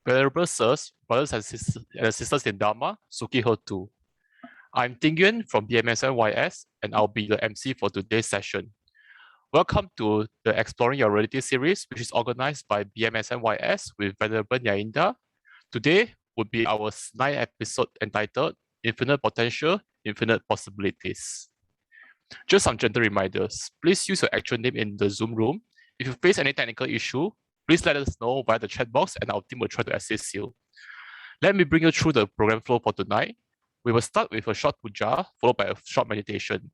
Venerable Sirs, brothers and sisters in Dharma, Suki Hotu. I'm Ting Yuan from BMSM YS, and I'll be the MC for today's session. Welcome to the Exploring Your Reality series, which is organized by BMSM YS with Venerable Nyainda. Today would be our 9th episode entitled Infinite Potential, Infinite Possibilities. Just some gentle reminders. Please use your actual name in the Zoom room. If you face any technical issue, please let us know via the chat box and our team will try to assist you. Let me bring you through the program flow for tonight. We will start with a short puja, followed by a short meditation.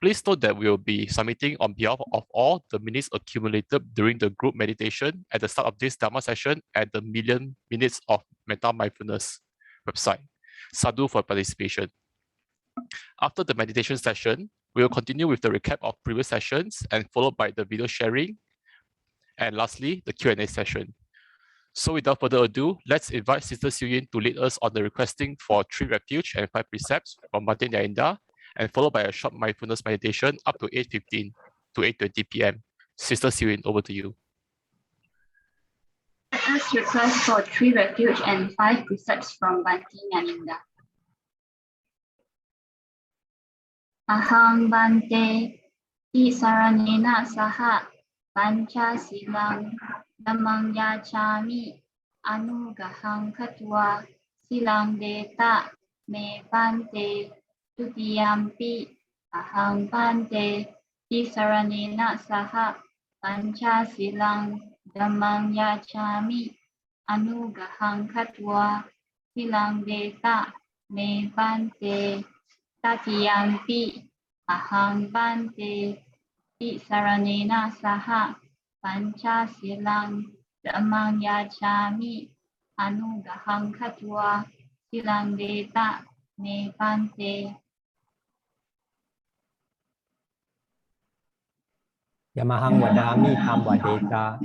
Please note that we will be submitting on behalf of all the minutes accumulated during the group meditation at the start of this Dharma session at the Million Minutes of Metta Mindfulness website. Sadhu for participation. After the meditation session, we will continue with the recap of previous sessions and followed by the video sharing. And lastly, the Q&A session. So without further ado, let's invite Sister Siu Yin to lead us on the requesting for 3 refuge and 5 precepts from Martin Nyainda, and followed by a short mindfulness meditation up to 8:15 to 8:20 p.m. Sister Siu Yin, over to you. Let us request for 3 refuge and 5 precepts from Bhante Nyainda. Aham Bhante Isaranena Saha Pancha Silang Namang Yachami Anugahang Katwa Silang Deta Me Bhante Tutiyampi Aham Bhante Isaranena Saha Pancha Silang Namang Yachami Anugahang Katwa Silang Deta Me Bhante Tatiyampi Aham Bhante Isaranena Saha Pancha Silang Dhammang Yachami Anugahang Katwa Silang Deta Me Bhante. Yamahang Vadami Tham Vadeta.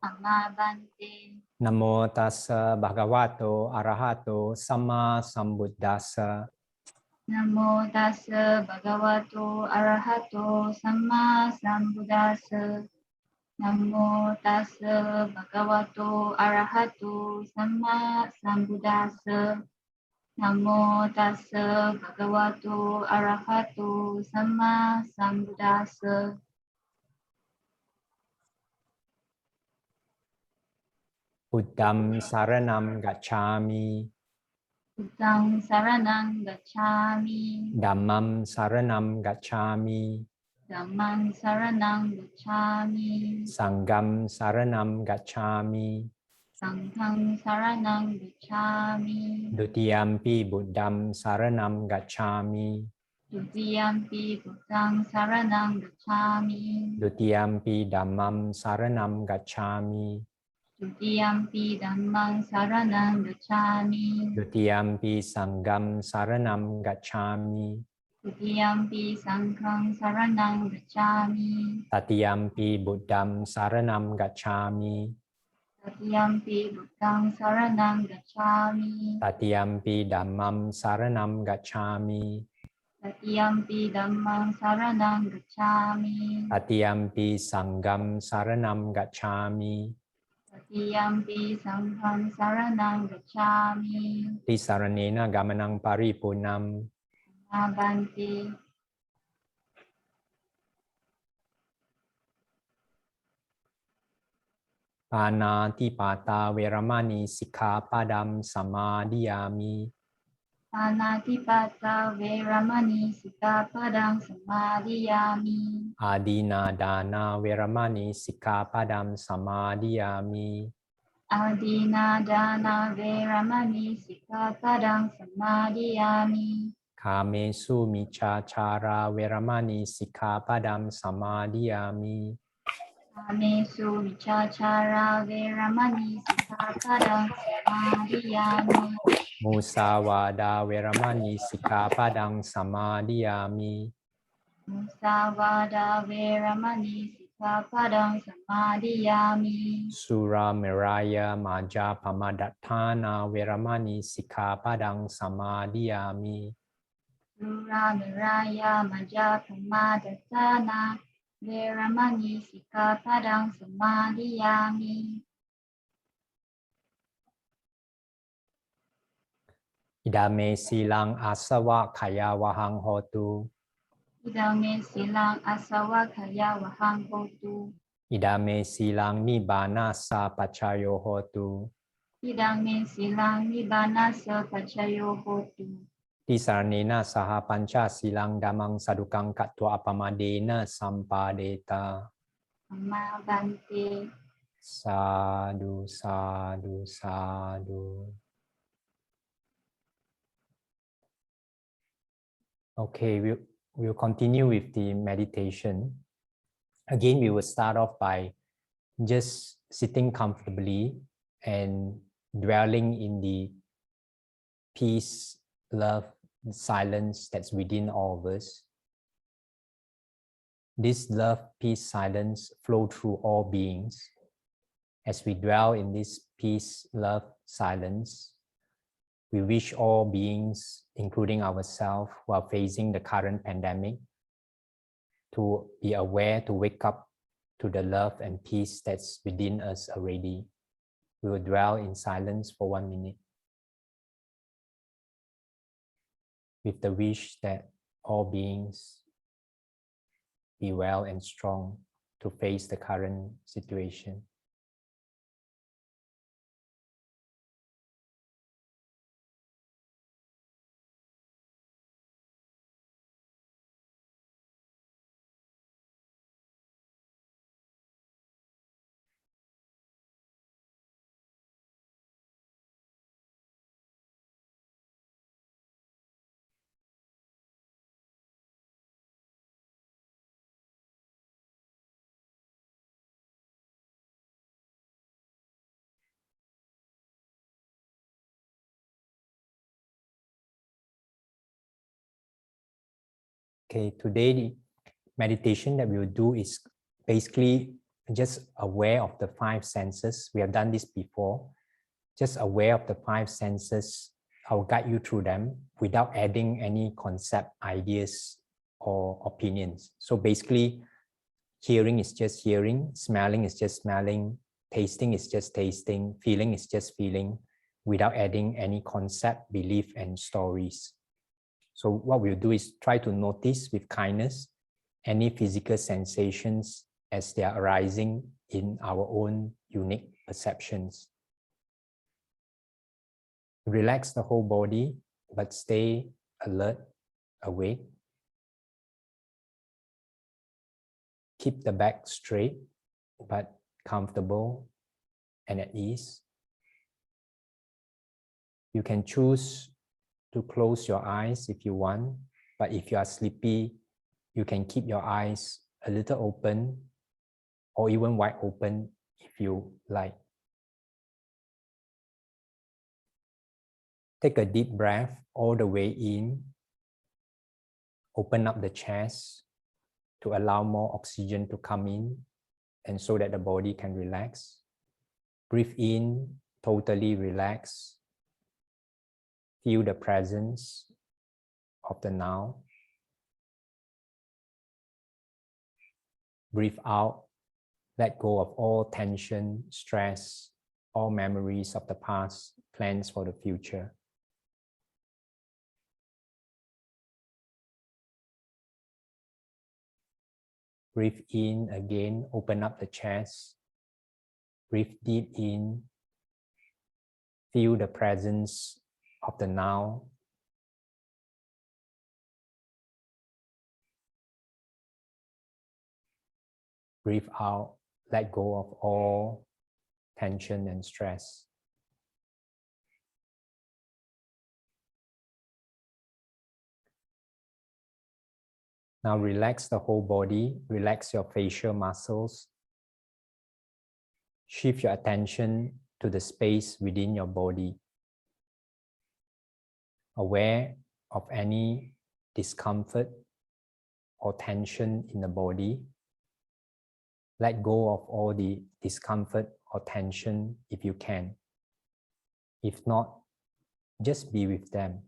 Amma Bhante. Namo Tassa Bhagavato Arahato Samma Sambuddhassa. Namo Tassa Bhagavato Arahato Samma Sambuddhassa. Namo Tassa Bhagavato Arahato Samma Sambuddhassa. Namo Tassa Bhagavato Arahato Samma Sambuddhassa. Buddham Saranam Gacchami. Buddhang Saranang Gacchami. Dhammam Saranam Gacchami. Dhammang Saranang Gacchami. Sangham Saranam Gacchami. Sanghang Saranang Gacchami. Dutiyampi Buddham Saranam Gacchami. Tutiyampi Buddhang Saranang Gacchami. Dutiyampi Dhammam Saranam Gacchami. Tutiyampi Dhammang Saranang Gacchami. Dutiyampi Sangham Saranam Gacchami. Tutiyampi Sanghang Saranang Gacchami. Tatiyampi Buddham Saranam Gacchami. Tatiyampi Buddhang Saranang Gacchami. Tatiyampi Dhammam Saranam Gacchami. Tatiyampi Dhammang Saranang Gacchami. Tatiyampi Sangham Saranam Gacchami. Tatiyampi Sanghang Saranang Gacchami. Tisaranena Gamanang Paripunam. Bhante. Panatipata Veramani Sikkhapadam Samadhiyami. Panatipata Veramani Sikkhapadang Samadhiyami. Adina Dana Veramani Sikkhapadam Samadhiyami. Adina Dana Veramani Sikkhapadang Samadhiyami. Kamesu Michachara Veramani Sikkhapadam Samadhiyami. Kamesu Michachara Veramani Sikkhapadang Samadhiyami. Musawada Veramani Sikkhapadang Samadhiyami. Musawada Veramani Sikkhapadang Samadhiyami. Sura Meraya Maja Pamadattana Veramani Sikkhapadang Samadhiyami. Sura Miraya Maja Pamadatana Veramani Sikkhapadang Samadhiyami. Idame silang asawa kaya wahang hotu. Idame silang asawa kaya wahang hotu. Idame silang nibbana sa pacayo hotu. Idame silang Nibanna sa pacayo hotu. Tisaranena saha panca silang damang sadukang katwa apamadena sampadeta. Amma Bante. Sadhu, sadhu, sadhu. Okay, we'll continue with the meditation. Again, we will start off by just sitting comfortably and dwelling in the peace, love, silence that's within all of us. This love, peace, silence flow through all beings. As we dwell in this peace, love, silence, we wish all beings, including ourselves who are facing the current pandemic, to be aware, to wake up to the love and peace that's within us already. We will dwell in silence for 1 minute with the wish that all beings be well and strong to face the current situation. Okay, today the meditation that we will do is basically just aware of the 5 senses. We have done this before. Just aware of the 5 senses. I'll guide you through them without adding any concept, ideas, or opinions. So basically, hearing is just hearing, smelling is just smelling, tasting is just tasting, feeling is just feeling, without adding any concept, belief, and stories. So what we'll do is try to notice with kindness any physical sensations as they are arising in our own unique perceptions. Relax the whole body, but stay alert, awake. Keep the back straight, but comfortable and at ease. You can choose to close your eyes if you want, but if you are sleepy, you can keep your eyes a little open or even wide open if you like. Take a deep breath all the way in. Open up the chest to allow more oxygen to come in and so that the body can relax. Breathe in, totally relax. Feel the presence of the now. Breathe out, let go of all tension, stress, all memories of the past, plans for the future. Breathe in again, open up the chest. Breathe deep in. Feel the presence of the now. Breathe out, let go of all tension and stress. Now relax the whole body, relax your facial muscles. Shift your attention to the space within your body. Aware of any discomfort or tension in the body. Let go of all the discomfort or tension if you can. If not, just be with them.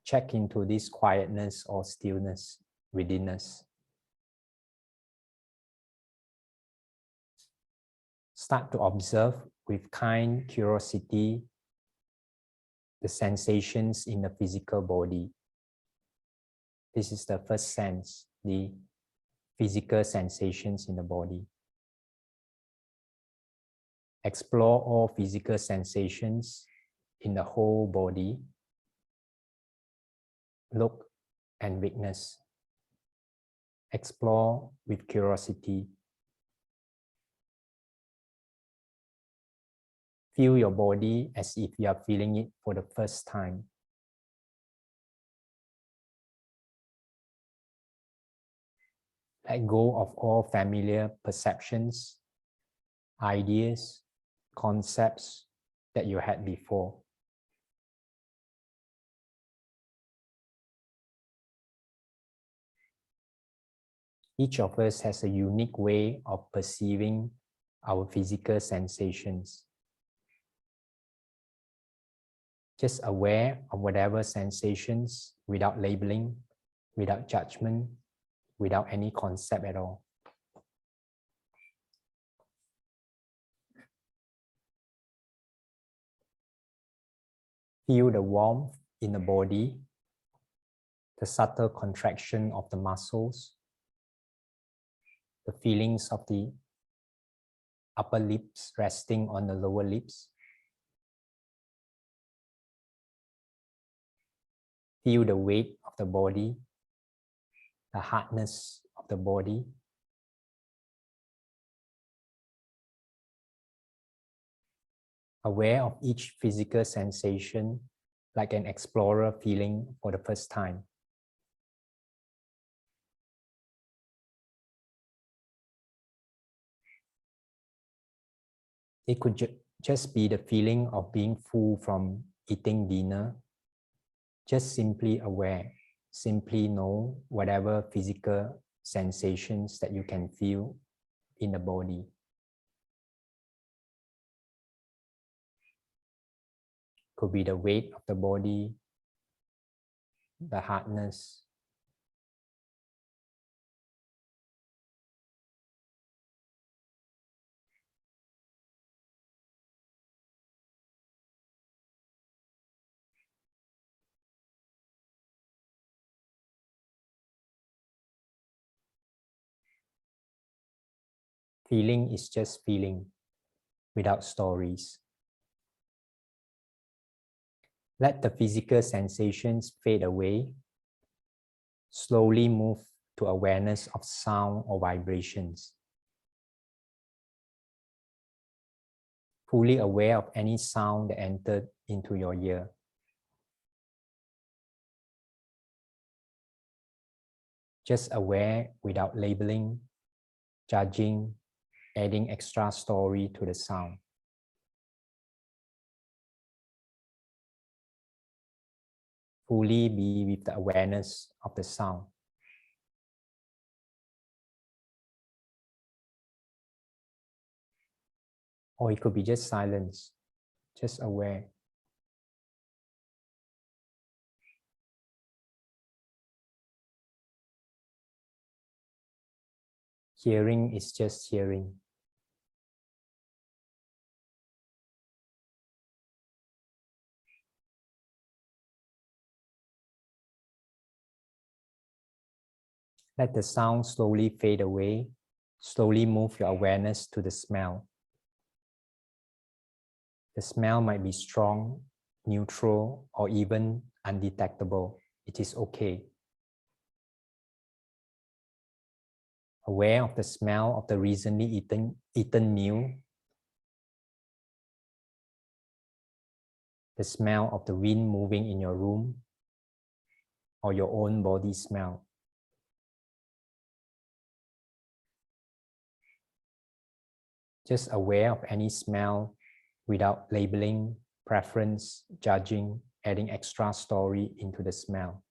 Check into this quietness or stillness within us. Start to observe with kind curiosity the sensations in the physical body. This is the first sense, the physical sensations in the body. Explore all physical sensations in the whole body. Look and witness. Explore with curiosity. Feel your body as if you are feeling it for the first time. Let go of all familiar perceptions, ideas, concepts that you had before. Each of us has a unique way of perceiving our physical sensations. Just aware of whatever sensations without labeling, without judgment, without any concept at all. Feel the warmth in the body, the subtle contraction of the muscles, the feelings of the upper lips resting on the lower lips. Feel the weight of the body, the hardness of the body. Aware of each physical sensation like an explorer feeling for the first time. It could just be the feeling of being full from eating dinner. Just simply aware, simply know whatever physical sensations that you can feel in the body. Could be the weight of the body, the hardness. Feeling is just feeling, without stories. Let the physical sensations fade away. Slowly move to awareness of sound or vibrations. Fully aware of any sound that entered into your ear. Just aware without labeling, judging, adding extra story to the sound. Fully be with the awareness of the sound. Or it could be just silence, just aware. Hearing is just hearing. Let the sound slowly fade away. Slowly move your awareness to the smell. The smell might be strong, neutral, or even undetectable. It is okay. Aware of the smell of the recently eaten meal. The smell of the wind moving in your room, or your own body smell. Just aware of any smell without labeling, preference, judging, adding extra story into the smell.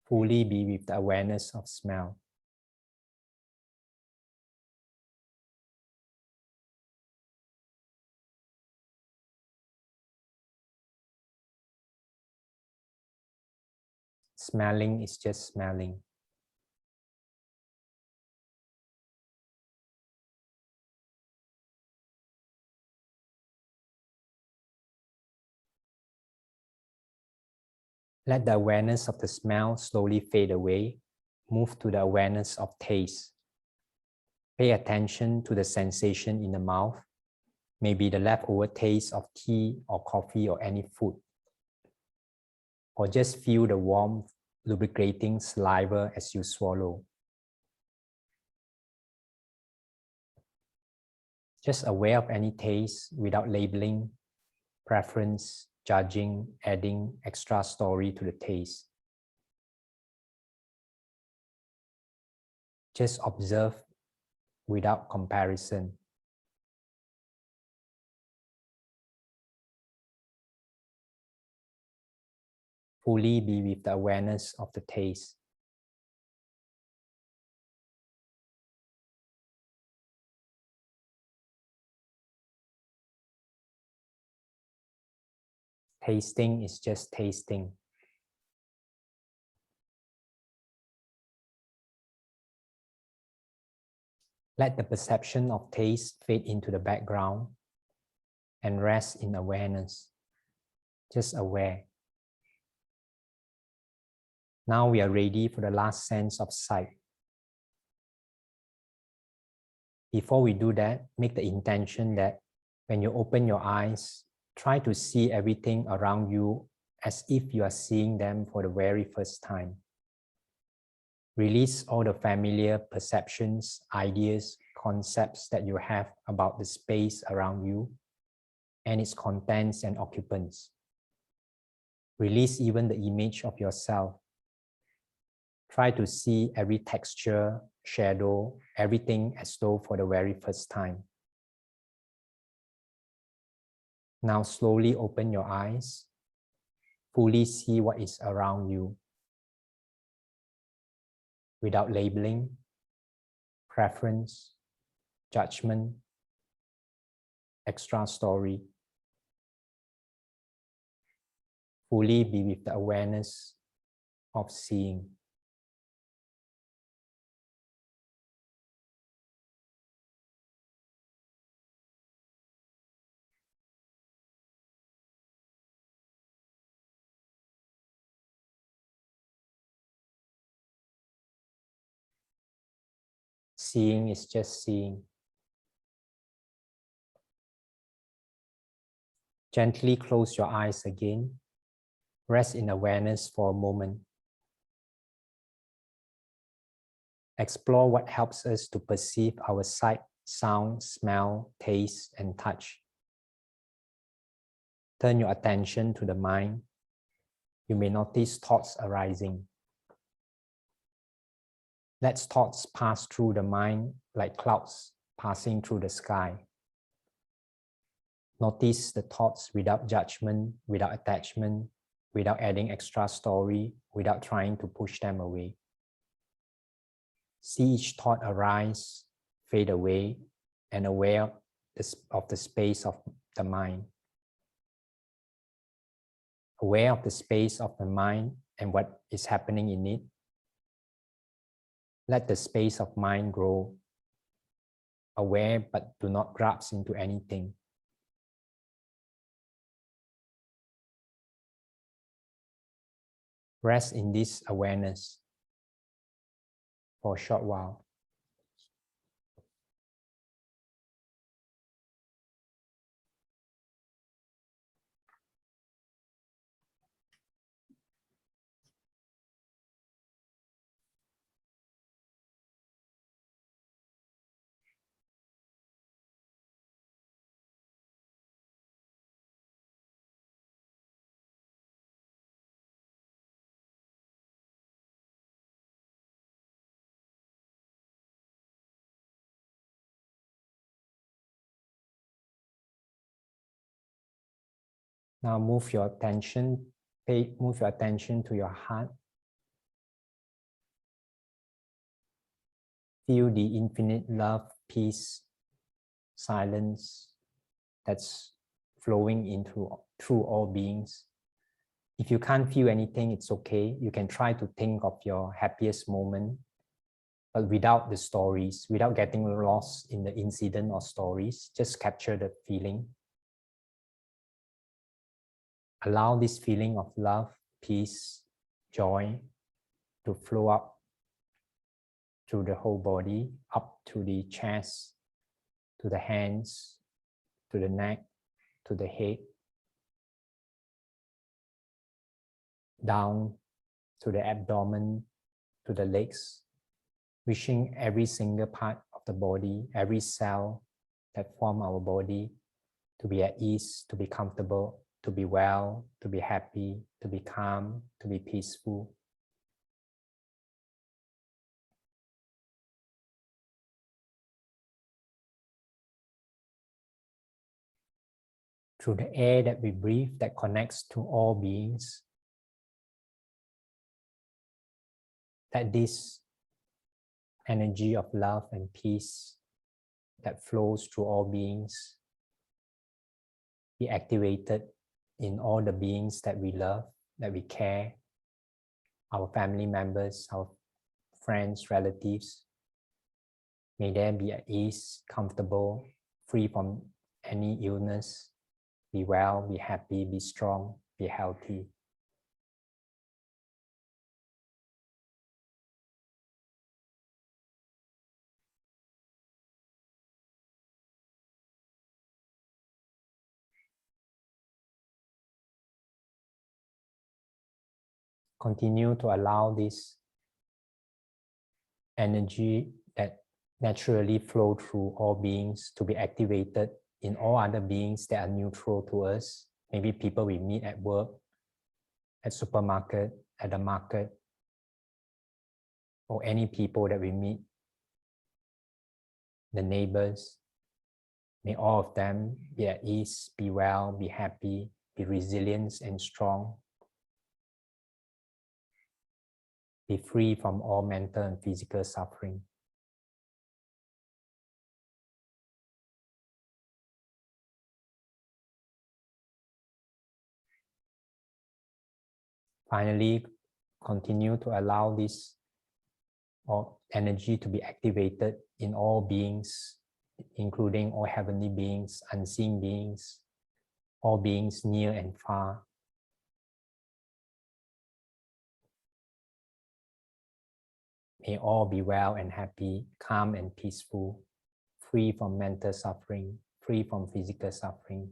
Fully be with the awareness of smell. Smelling is just smelling. Let the awareness of the smell slowly fade away. Move to the awareness of taste. Pay attention to the sensation in the mouth, maybe the leftover taste of tea or coffee or any food. Or just feel the warm, lubricating saliva as you swallow. Just aware of any taste without labeling, preference, judging, adding extra story to the taste. Just observe without comparison. Fully be with the awareness of the taste. Tasting is just tasting. Let the perception of taste fade into the background and rest in awareness. Just aware. Now we are ready for the last sense of sight. Before we do that, make the intention that when you open your eyes, try to see everything around you as if you are seeing them for the very first time. Release all the familiar perceptions, ideas, concepts that you have about the space around you and its contents and occupants. Release even the image of yourself. Try to see every texture, shadow, everything as though for the very first time. Now slowly open your eyes. Fully see what is around you. Without labeling, preference, judgment, extra story. Fully be with the awareness of seeing. Seeing is just seeing. Gently close your eyes again. Rest in awareness for a moment. Explore what helps us to perceive our sight, sound, smell, taste, and touch. Turn your attention to the mind. You may notice thoughts arising. Let thoughts pass through the mind like clouds passing through the sky. Notice the thoughts without judgment, without attachment, without adding extra story, without trying to push them away. See each thought arise, fade away, and aware of the space of the mind. Aware of the space of the mind and what is happening in it. Let the space of mind grow. Aware, but do not grasp into anything. Rest in this awareness for a short while. Now move your attention to your heart. Feel the infinite love, peace, silence that's flowing through all beings. If you can't feel anything, it's okay. You can try to think of your happiest moment, but without the stories, without getting lost in the incident or stories. Just capture the feeling. Allow this feeling of love, peace, joy to flow up through the whole body, up to the chest, to the hands, to the neck, to the head, down to the abdomen, to the legs, wishing every single part of the body, every cell that form our body to be at ease, to be comfortable, to be well, to be happy, to be calm, to be peaceful. Through the air that we breathe that connects to all beings, that this energy of love and peace that flows through all beings be activated in all the beings that we love, that we care, our family members, our friends, relatives. May they be at ease, comfortable, free from any illness, be well, be happy, be strong, be healthy. Continue to allow this energy that naturally flow through all beings to be activated in all other beings that are neutral to us. Maybe people we meet at work, at supermarket, at the market, or any people that we meet, the neighbors. May all of them be at ease, be well, be happy, be resilient and strong. Be free from all mental and physical suffering. Finally, continue to allow this energy to be activated in all beings, including all heavenly beings, unseen beings, all beings near and far. May all be well and happy, calm and peaceful, free from mental suffering, free from physical suffering.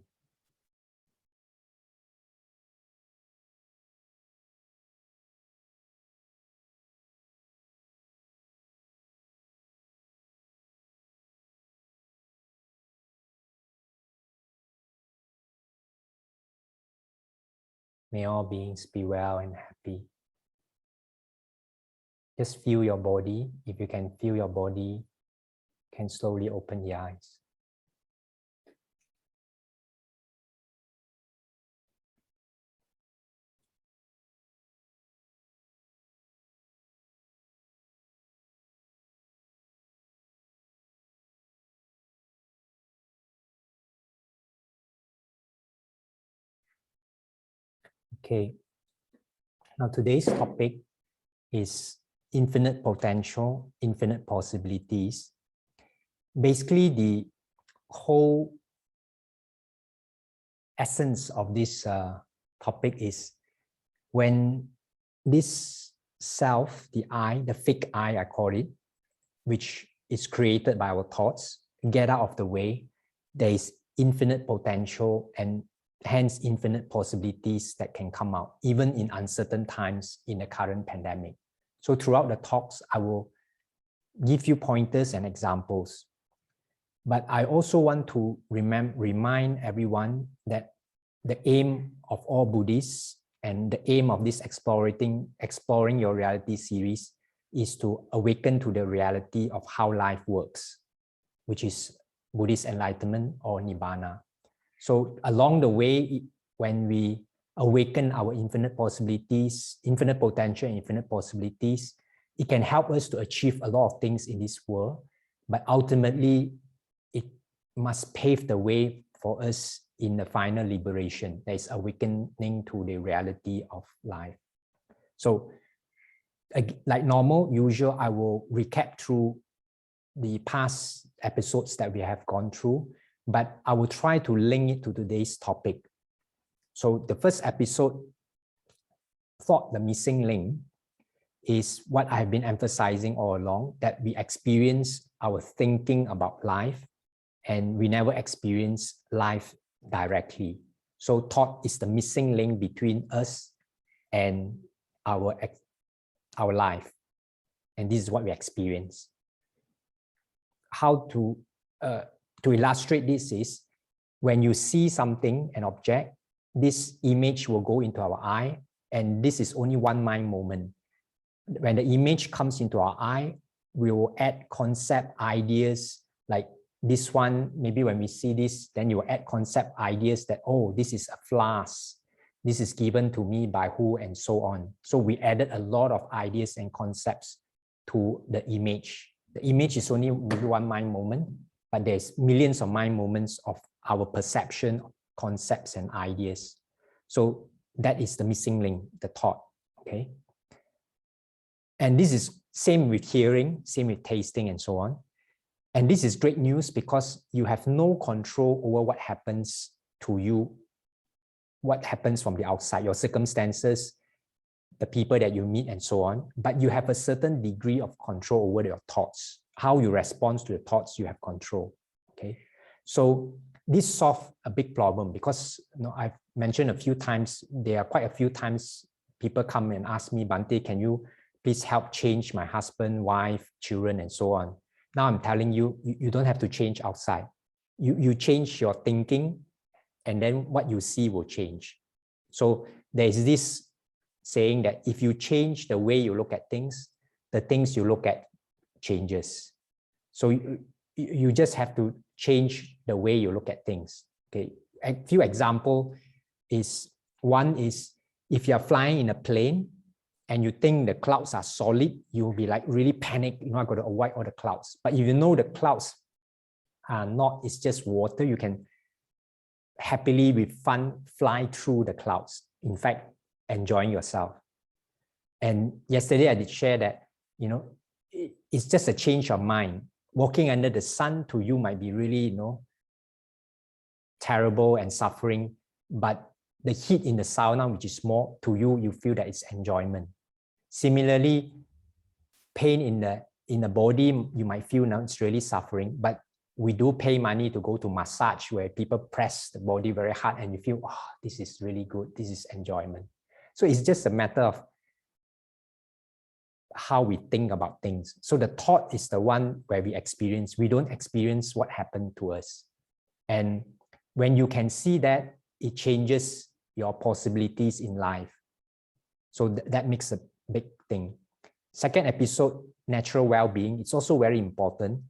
May all beings be well and happy. Just feel your body. If you can feel your body, you can slowly open the eyes. Okay. Now today's topic is infinite potential, infinite possibilities. Basically, the whole essence of this topic is when this self, the I, the fake I call it, which is created by our thoughts, get out of the way, there is infinite potential and hence infinite possibilities that can come out, even in uncertain times in the current pandemic. So throughout the talks, I will give you pointers and examples. But I also want to remind everyone that the aim of all Buddhists and the aim of this Exploring Your Reality series is to awaken to the reality of how life works, which is Buddhist enlightenment or Nibanna. So along the way, when we awaken our infinite possibilities, infinite potential, infinite possibilities, it can help us to achieve a lot of things in this world, but ultimately it must pave the way for us in the final liberation. There is awakening to the reality of life. So like normal, usual, I will recap through the past episodes that we have gone through, but I will try to link it to today's topic. So the first episode thought, the missing link, is what I've been emphasizing all along, that we experience our thinking about life and we never experience life directly. So thought is the missing link between us and our life. And this is what we experience. How to illustrate this is, when you see something, an object, this image will go into our eye, and this is only one mind moment. When the image comes into our eye, we will add concept, ideas, like this one, maybe when we see this, then you will add concept, ideas that, oh, this is a flask, this is given to me by who, and so on. So we added a lot of ideas and concepts to the image. The image is only maybe one mind moment, but there's millions of mind moments of our perception, concepts, and ideas. So that is the missing link, the thought, okay? And this is same with hearing, same with tasting, and so on. And this is great news because you have no control over what happens to you, what happens from the outside, your circumstances, the people that you meet, and so on. But you have a certain degree of control over your thoughts. How you respond to the thoughts, you have control, okay? So this solves a big problem because, you know, I've mentioned a few times, there are quite a few times people come and ask me, Bhante, can you please help change my husband, wife, children, and so on. Now I'm telling you, you don't have to change outside. You change your thinking, and then what you see will change. So there is this saying that if you change the way you look at things, the things you look at changes. So you just have to change the way you look at things. Okay, a few examples is, one is if you're flying in a plane, and you think the clouds are solid, you'll be like really panicked, you're not going to avoid all the clouds. But if you know the clouds are not, it's just water, you can happily, with fun, fly through the clouds. In fact, enjoying yourself. And yesterday I did share that, you know, it's just a change of mind. Walking under the sun to you might be really, you know, terrible and suffering, but the heat in the sauna, which is more, to you, you feel that it's enjoyment. Similarly, pain in the body, you might feel now it's really suffering, but we do pay money to go to massage where people press the body very hard and you feel, oh, this is really good, this is enjoyment. So it's just a matter of how we think about things. So the thought is the one where we experience, we don't experience what happened to us. And when you can see that, it changes your possibilities in life. So that makes a big thing. Second episode, natural well-being. It's also very important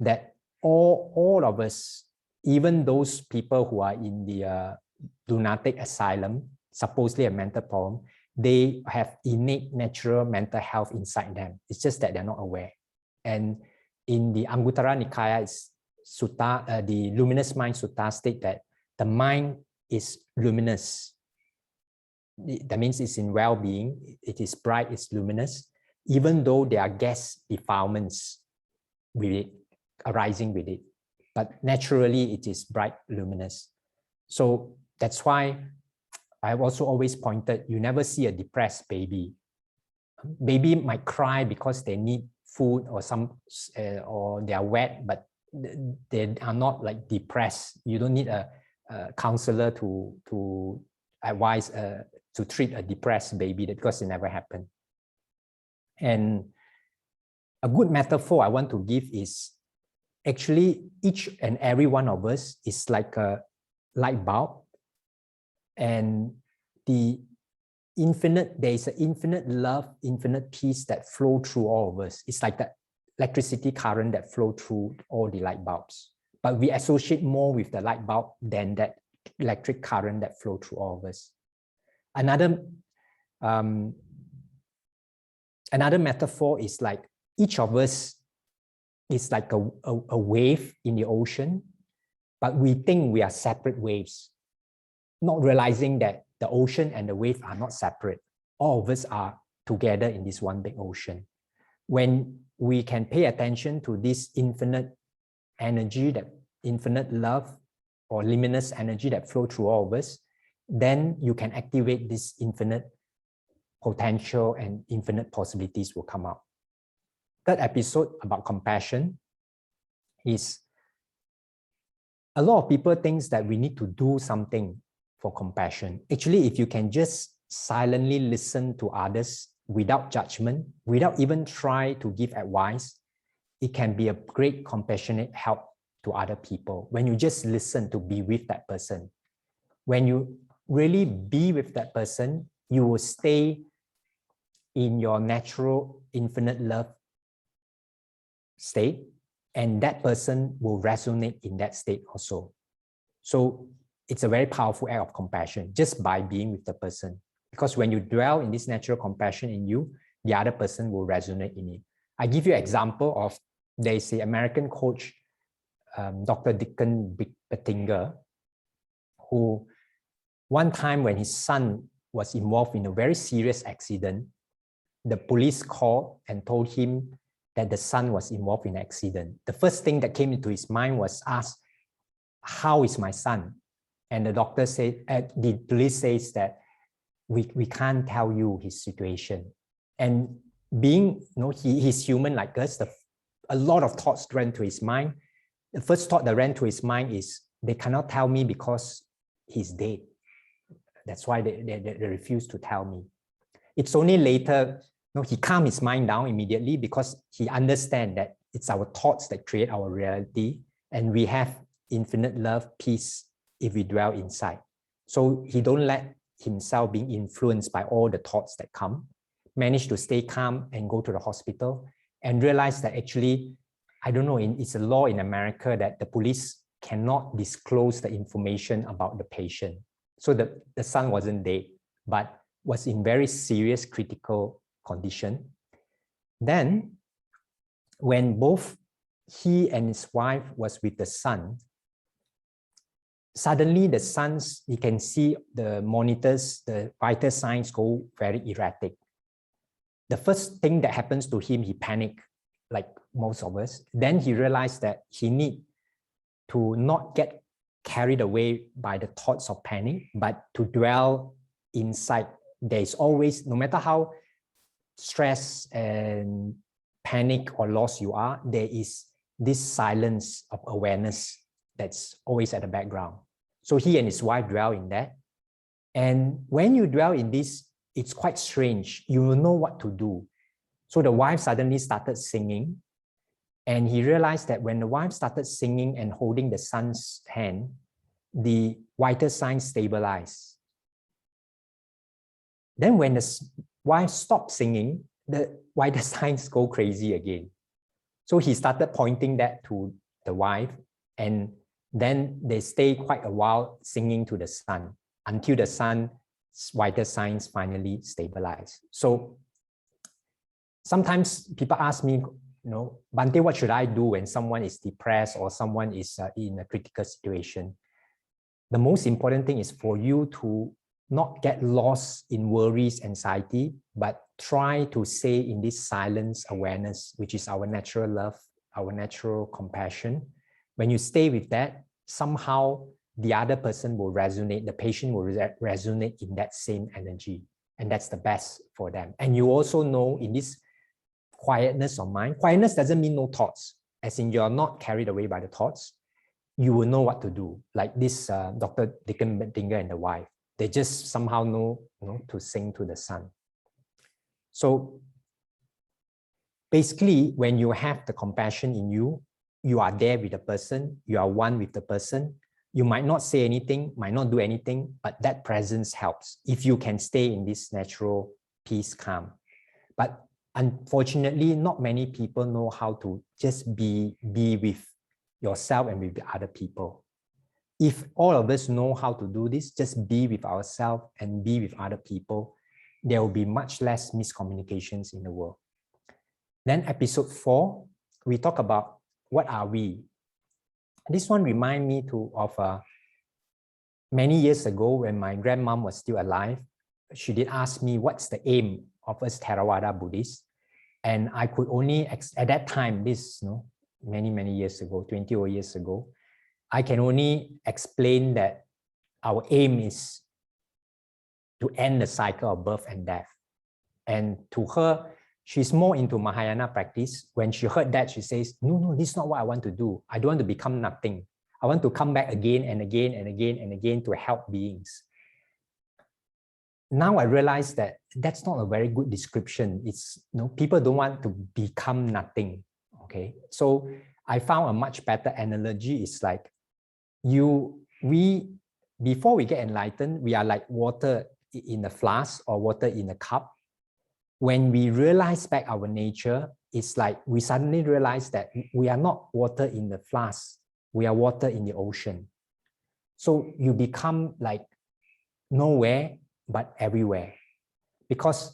that all of us, even those people who are in the lunatic asylum, supposedly a mental problem, they have innate natural mental health inside them. It's just that they're not aware. And in the Anguttara Nikaya, Sutta, the Luminous Mind Sutta state that the mind is luminous. That means it's in well-being, it is bright, it's luminous, even though there are gas defilements with it, arising with it. But naturally, it is bright, luminous. So that's why I've also always pointed, you never see a depressed baby. Baby might cry because they need food or or they are wet, but they are not like depressed. You don't need a counselor to advise to treat a depressed baby because it never happened. And a good metaphor I want to give is actually each and every one of us is like a light bulb, and there is an infinite love, infinite peace that flow through all of us. It's like the electricity current that flow through all the light bulbs. But we associate more with the light bulb than that electric current that flow through all of us. Another metaphor is like each of us is like a wave in the ocean, but we think we are separate waves, not realizing that the ocean and the wave are not separate. All of us are together in this one big ocean. When we can pay attention to this infinite energy, that infinite love or luminous energy that flow through all of us, then you can activate this infinite potential and infinite possibilities will come out. Third episode about compassion is a lot of people think that we need to do something for compassion. Actually, if you can just silently listen to others without judgment, without even try to give advice, it can be a great compassionate help to other people. When you just listen to be with that person, when you really be with that person, you will stay in your natural infinite love state, and that person will resonate in that state also. So it's a very powerful act of compassion just by being with the person. Because when you dwell in this natural compassion in you, the other person will resonate in it. I give you an example of, there is an American coach, Dr. Dicken Bettinger, who one time when his son was involved in a very serious accident, the police called and told him that the son was involved in an accident. The first thing that came into his mind was ask, how is my son? And the doctor said, the police says that we can't tell you his situation. And being, he's human like us, a lot of thoughts ran to his mind. The first thought that ran to his mind is, they cannot tell me because he's dead. That's why they refuse to tell me. It's only later, he calmed his mind down immediately because he understands that it's our thoughts that create our reality, and we have infinite love, peace, if we dwell inside. So he don't let himself being influenced by all the thoughts that come, managed to stay calm and go to the hospital and realize that actually, I don't know, it's a law in America that the police cannot disclose the information about the patient. So the son wasn't dead, but was in very serious critical condition. Then when both he and his wife was with the son, suddenly the sons, you can see the monitors, the vital signs go very erratic. The first thing that happens to him, he panicked, like most of us. Then he realized that he need to not get carried away by the thoughts of panic, but to dwell inside. There is always, no matter how stressed and panic or lost you are, there is this silence of awareness that's always at the background. So he and his wife dwell in that. And when you dwell in this, it's quite strange. You will know what to do. So the wife suddenly started singing. And he realized that when the wife started singing and holding the son's hand, the vital signs stabilized. Then when the wife stopped singing, the vital signs go crazy again. So he started pointing that to the wife, and then they stay quite a while singing to the son until the son's vital signs finally stabilize. So sometimes people ask me, Bhante, what should I do when someone is depressed or someone is in a critical situation? The most important thing is for you to not get lost in worries, anxiety, but try to stay in this silence awareness, which is our natural love, our natural compassion. When you stay with that, somehow the other person will resonate, the patient will resonate in that same energy. And that's the best for them. And you also know in this quietness of mind, quietness doesn't mean no thoughts, as in you're not carried away by the thoughts. You will know what to do. Like this Dr. Dicken Bettinger and the wife, they just somehow know, to sing to the son. So basically, when you have the compassion in you, you are there with the person, you are one with the person. You might not say anything, might not do anything, but that presence helps if you can stay in this natural peace, calm. But unfortunately, not many people know how to just be with yourself and with the other people. If all of us know how to do this, just be with ourselves and be with other people, there will be much less miscommunications in the world. Then episode 4, we talk about what are we. This one reminds me of many years ago when my grandmom was still alive. She did ask me what's the aim of us Theravada Buddhists. And I could only, at that time, many years ago, 20 or years ago, I can only explain that our aim is to end the cycle of birth and death. And to her, she's more into Mahayana practice. When she heard that, she says, no, this is not what I want to do. I don't want to become nothing. I want to come back again and again and again and again to help beings. Now I realize that that's not a very good description. It's, people don't want to become nothing. Okay, so I found a much better analogy. It's like before we get enlightened, we are like water in a flask or water in a cup. When we realize back our nature, it's like we suddenly realize that we are not water in the flask, we are water in the ocean. So you become like nowhere but everywhere. Because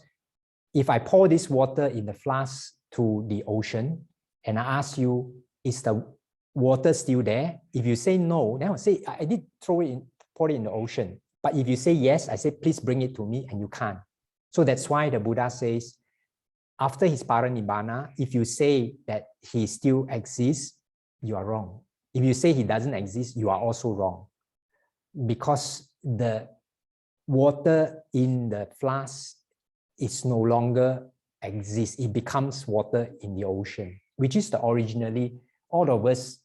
if I pour this water in the flask to the ocean and I ask you, is the water still there? If you say no, then I'll say, I did pour it in the ocean. But if you say yes, I say, please bring it to me, and you can't. So that's why the Buddha says, after his Nibanna, if you say that he still exists, you are wrong. If you say he doesn't exist, you are also wrong. Because the water in the flask is no longer exists. It becomes water in the ocean, which is originally, all of us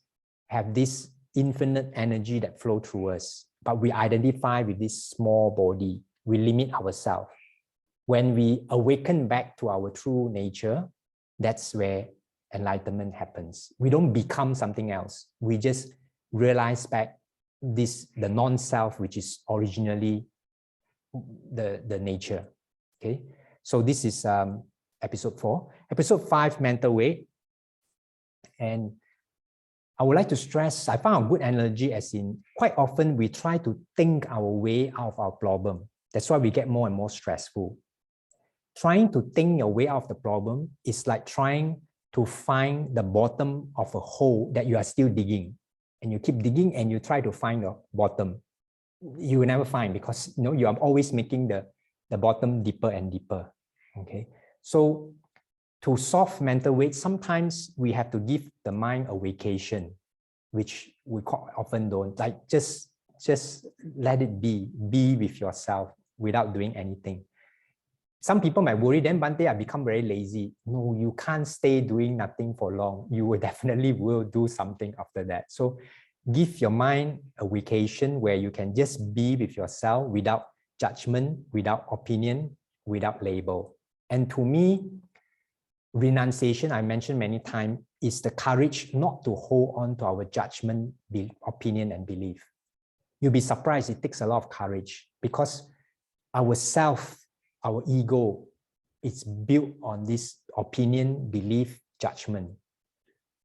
have this infinite energy that flow through us, but we identify with this small body. We limit ourselves. When we awaken back to our true nature, that's where enlightenment happens. We don't become something else. We just realize back the non-self, which is originally the nature. Okay, so this is episode 4. Episode 5, mental weight. And I would like to stress, I found a good analogy as in quite often we try to think our way out of our problem. That's why we get more and more stressful. Trying to think your way out of the problem is like trying to find the bottom of a hole that you are still digging. And you keep digging and you try to find the bottom. You will never find, because you are always making the bottom deeper and deeper. Okay, so to solve mental weight, sometimes we have to give the mind a vacation, which we often don't. Like just let it be with yourself without doing anything. Some people might worry, then one day I become very lazy. No, you can't stay doing nothing for long. You will definitely will do something after that. So give your mind a vacation where you can just be with yourself without judgment, without opinion, without label. And to me, renunciation, I mentioned many times, is the courage not to hold on to our judgment, opinion, and belief. You'll be surprised, it takes a lot of courage, because our self, our ego, is built on this opinion, belief, judgment.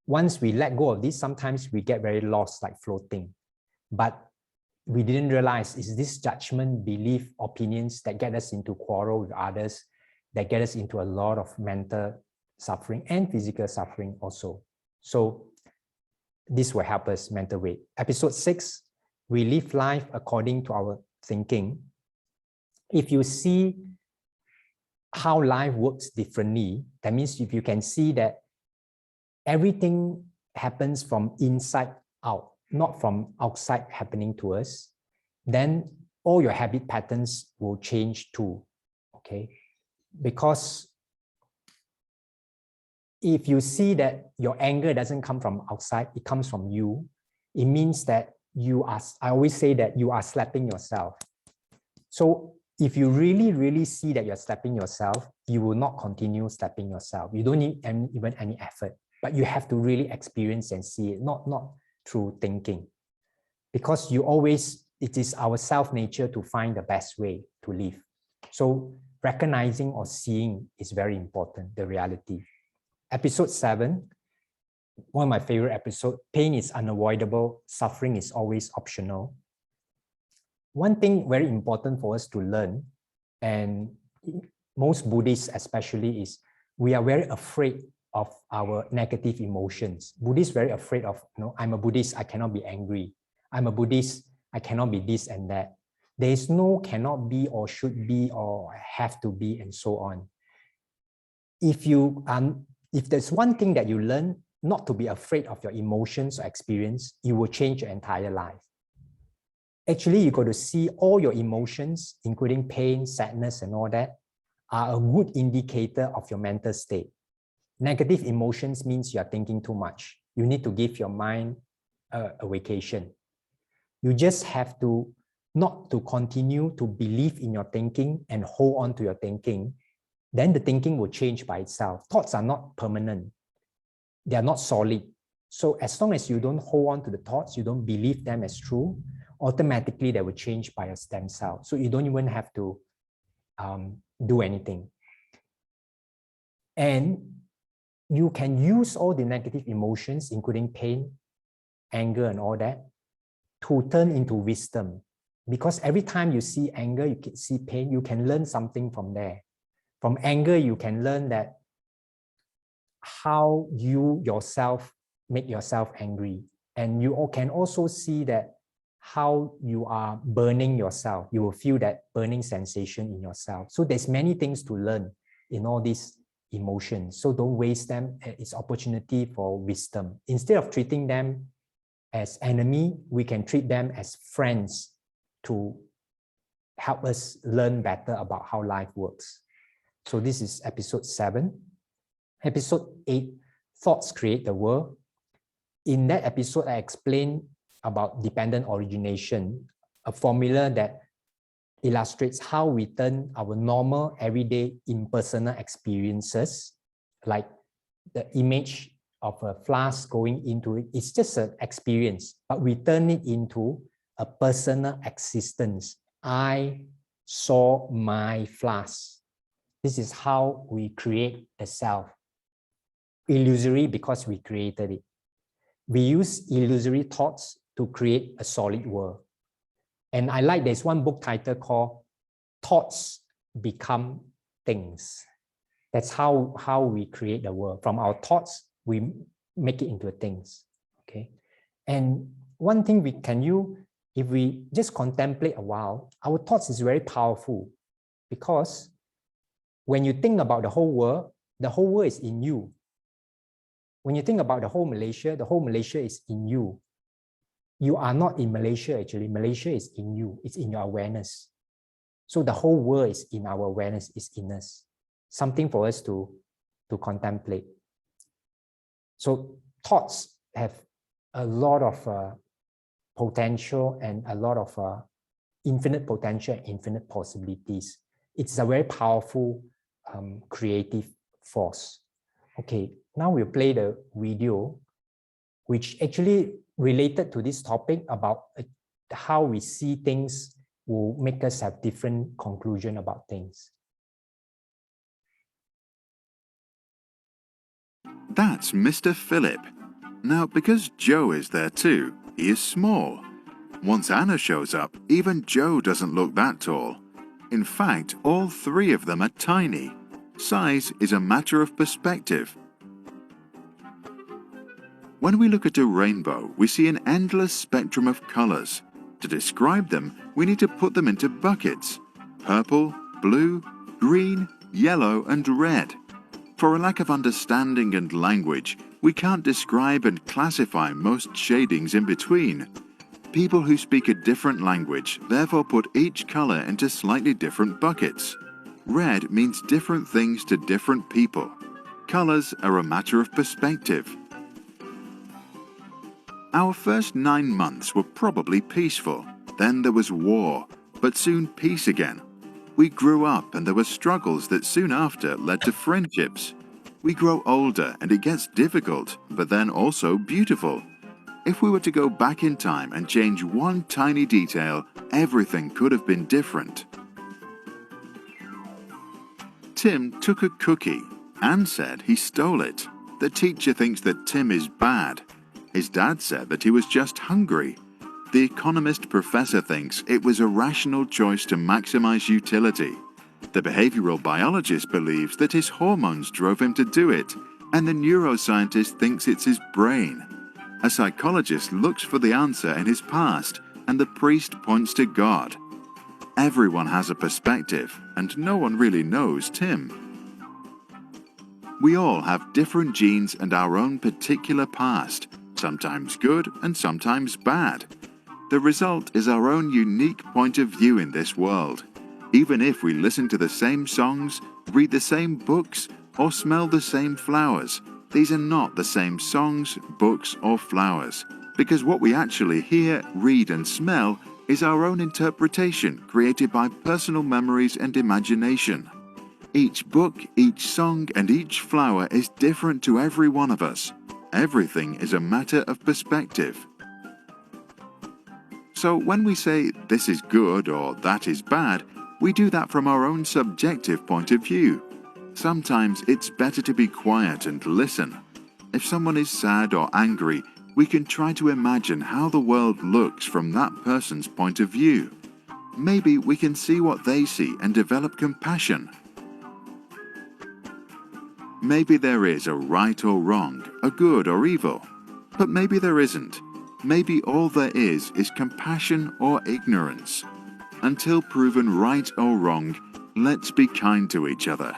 Once we let go of this, sometimes we get very lost, like floating. But we didn't realize it's this judgment, belief, opinions that get us into quarrel with others, that get us into a lot of mental suffering and physical suffering also. So this will help us mental weight. Episode 6, we live life according to our thinking. If you see how life works differently, that means if you can see that everything happens from inside out, not from outside happening to us, then all your habit patterns will change too. Okay, because if you see that your anger doesn't come from outside, it comes from you, it means that you are, I always say that you are slapping yourself. So if you really see that you're slapping yourself, you will not continue slapping yourself. You don't need even any effort, but you have to really experience and see it, not through thinking. Because it is our self-nature to find the best way to live. So recognizing or seeing is very important, the reality. Episode 7, one of my favorite episodes, pain is unavoidable, suffering is always optional. One thing very important for us to learn, and most Buddhists especially, is we are very afraid of our negative emotions. Buddhists are very afraid of, I'm a Buddhist, I cannot be angry. I'm a Buddhist, I cannot be this and that. There is no cannot be or should be or have to be and so on. If there's one thing that you learn, not to be afraid of your emotions or experience, you will change your entire life. Actually, you got to see all your emotions, including pain, sadness, and all that, are a good indicator of your mental state. Negative emotions means you are thinking too much. You need to give your mind a vacation. You just have to not to continue to believe in your thinking and hold on to your thinking. Then the thinking will change by itself. Thoughts are not permanent. They are not solid. So as long as you don't hold on to the thoughts, you don't believe them as true, automatically they will change by themselves. So you don't even have to do anything. And you can use all the negative emotions, including pain, anger, and all that, to turn into wisdom. Because every time you see anger, you can see pain, you can learn something from there. From anger, you can learn that how you yourself make yourself angry. And you can also see that how you are burning yourself. You will feel that burning sensation in yourself. So there's many things to learn in all these emotions. So don't waste them. It's opportunity for wisdom. Instead of treating them as enemy, we can treat them as friends to help us learn better about how life works. So this is episode 7. Episode 8, Thoughts Create the World. In that episode, I explained about dependent origination, a formula that illustrates how we turn our normal, everyday, impersonal experiences, like the image of a flask going into it. It's just an experience, but we turn it into a personal existence. I saw my flask. This is how we create a self. Illusory because we created it. We use illusory thoughts to create a solid world. And I like there's one book title called Thoughts Become Things. That's how we create the world. From our thoughts, we make it into things. Okay. And one thing we can use, if we just contemplate a while, our thoughts is very powerful, because when you think about the whole world is in you. When you think about the whole Malaysia is in you. You are not in Malaysia, actually. Malaysia is in you. It's in your awareness. So the whole world is in our awareness, is in us. Something for us to contemplate. So thoughts have a lot of potential and a lot of infinite potential, infinite possibilities. It's a very powerful creative force. Okay, now we'll play the video, which actually related to this topic about how we see things will make us have different conclusion about things. That's Mr. Philip. Now, because Joe is there too, he is small. Once Anna shows up, even Joe doesn't look that tall. In fact, all three of them are tiny. Size is a matter of perspective. When we look at a rainbow, we see an endless spectrum of colors. To describe them, we need to put them into buckets: purple, blue, green, yellow, and red. For a lack of understanding and language, we can't describe and classify most shadings in between. People who speak a different language therefore put each color into slightly different buckets. Red means different things to different people. Colors are a matter of perspective. Our first 9 months were probably peaceful. Then there was war, but soon peace again. We grew up and there were struggles that soon after led to friendships. We grow older and it gets difficult, but then also beautiful. If we were to go back in time and change one tiny detail, everything could have been different. Tim took a cookie. Anne said he stole it. The teacher thinks that Tim is bad. His dad said that he was just hungry. The economist professor thinks it was a rational choice to maximize utility. The behavioral biologist believes that his hormones drove him to do it, and the neuroscientist thinks it's his brain. A psychologist looks for the answer in his past, and the priest points to God. Everyone has a perspective, and no one really knows Tim. We all have different genes and our own particular past, sometimes good and sometimes bad. The result is our own unique point of view in this world. Even if we listen to the same songs, read the same books, or smell the same flowers. These are not the same songs, books, or flowers, because what we actually hear, read, and smell is our own interpretation created by personal memories and imagination. Each book, each song, and each flower is different to every one of us. Everything is a matter of perspective. So when we say this is good or that is bad, we do that from our own subjective point of view. Sometimes it's better to be quiet and listen. If someone is sad or angry, we can try to imagine how the world looks from that person's point of view. Maybe we can see what they see and develop compassion. Maybe there is a right or wrong, a good or evil, but maybe there isn't. Maybe all there is compassion or ignorance. Until proven right or wrong, let's be kind to each other.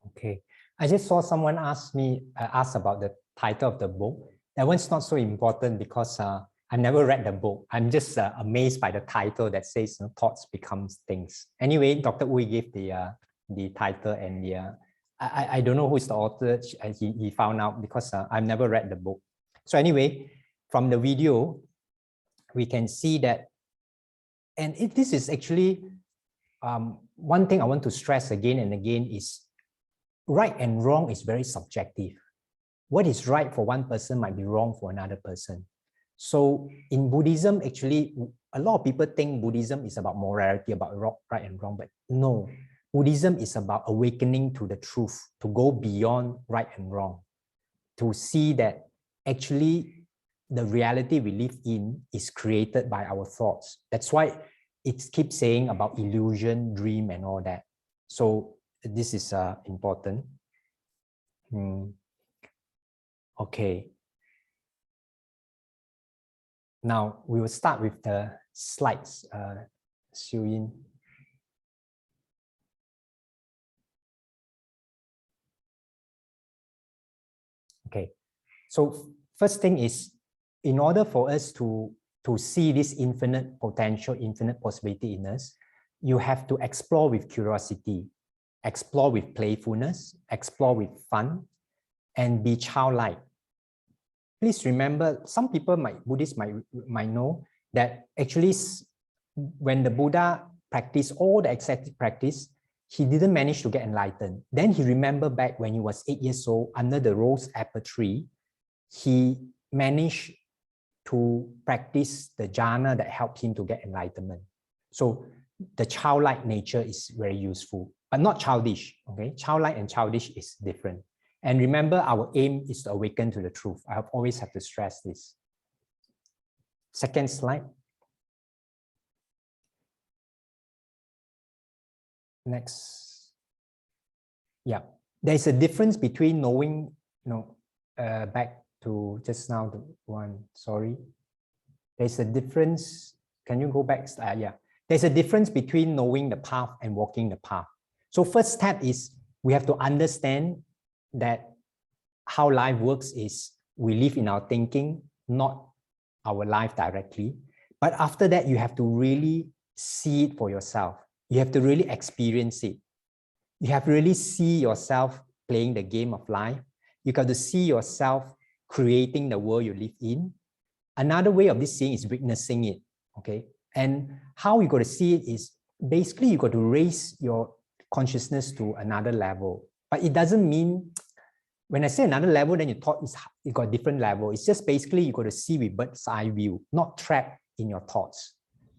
Okay, I just saw someone ask about the title of the book. That one's not so important because I never read the book. I'm just amazed by the title that says thoughts becomes things. Anyway, Dr. Ui gave the title and I don't know who is the author. He found out because I've never read the book. So anyway, from the video, we can see that, and this is actually one thing I want to stress again and again is right and wrong is very subjective. What is right for one person might be wrong for another person. So in Buddhism, actually, a lot of people think Buddhism is about morality, about right and wrong, but no. Buddhism is about awakening to the truth, to go beyond right and wrong, to see that actually the reality we live in is created by our thoughts. That's why it keeps saying about illusion, dream, and all that. So this is important. Okay. Now we will start with the slides. Xiu Yin. Okay, so first thing is, in order for us to see this infinite potential, infinite possibility in us, you have to explore with curiosity, explore with playfulness, explore with fun, and be childlike. Please remember, some people Buddhists might know that actually when the Buddha practiced all the ecstatic practice, he didn't manage to get enlightened. Then he remembered back when he was 8 years old under the rose apple tree, he managed to practice the jhana that helped him to get enlightenment. So the childlike nature is very useful, but not childish. Okay, childlike and childish is different. And remember, our aim is to awaken to the truth. I always have to stress this. Second slide. Next. Yeah, there's a difference between knowing, back to just now, the one, sorry. There's a difference. Can you go back? Yeah, there's a difference between knowing the path and walking the path. So first step is we have to understand that how life works is we live in our thinking, not our life directly. But after that, you have to really see it for yourself. You have to really experience it. You have to really see yourself playing the game of life. You got to see yourself creating the world you live in. Another way of this seeing is witnessing it. Okay. And how you got to see it is basically you got to raise your consciousness to another level. But it doesn't mean, when I say another level, then you thought it got a different level. It's just basically you got to see with bird's eye view, not trapped in your thoughts.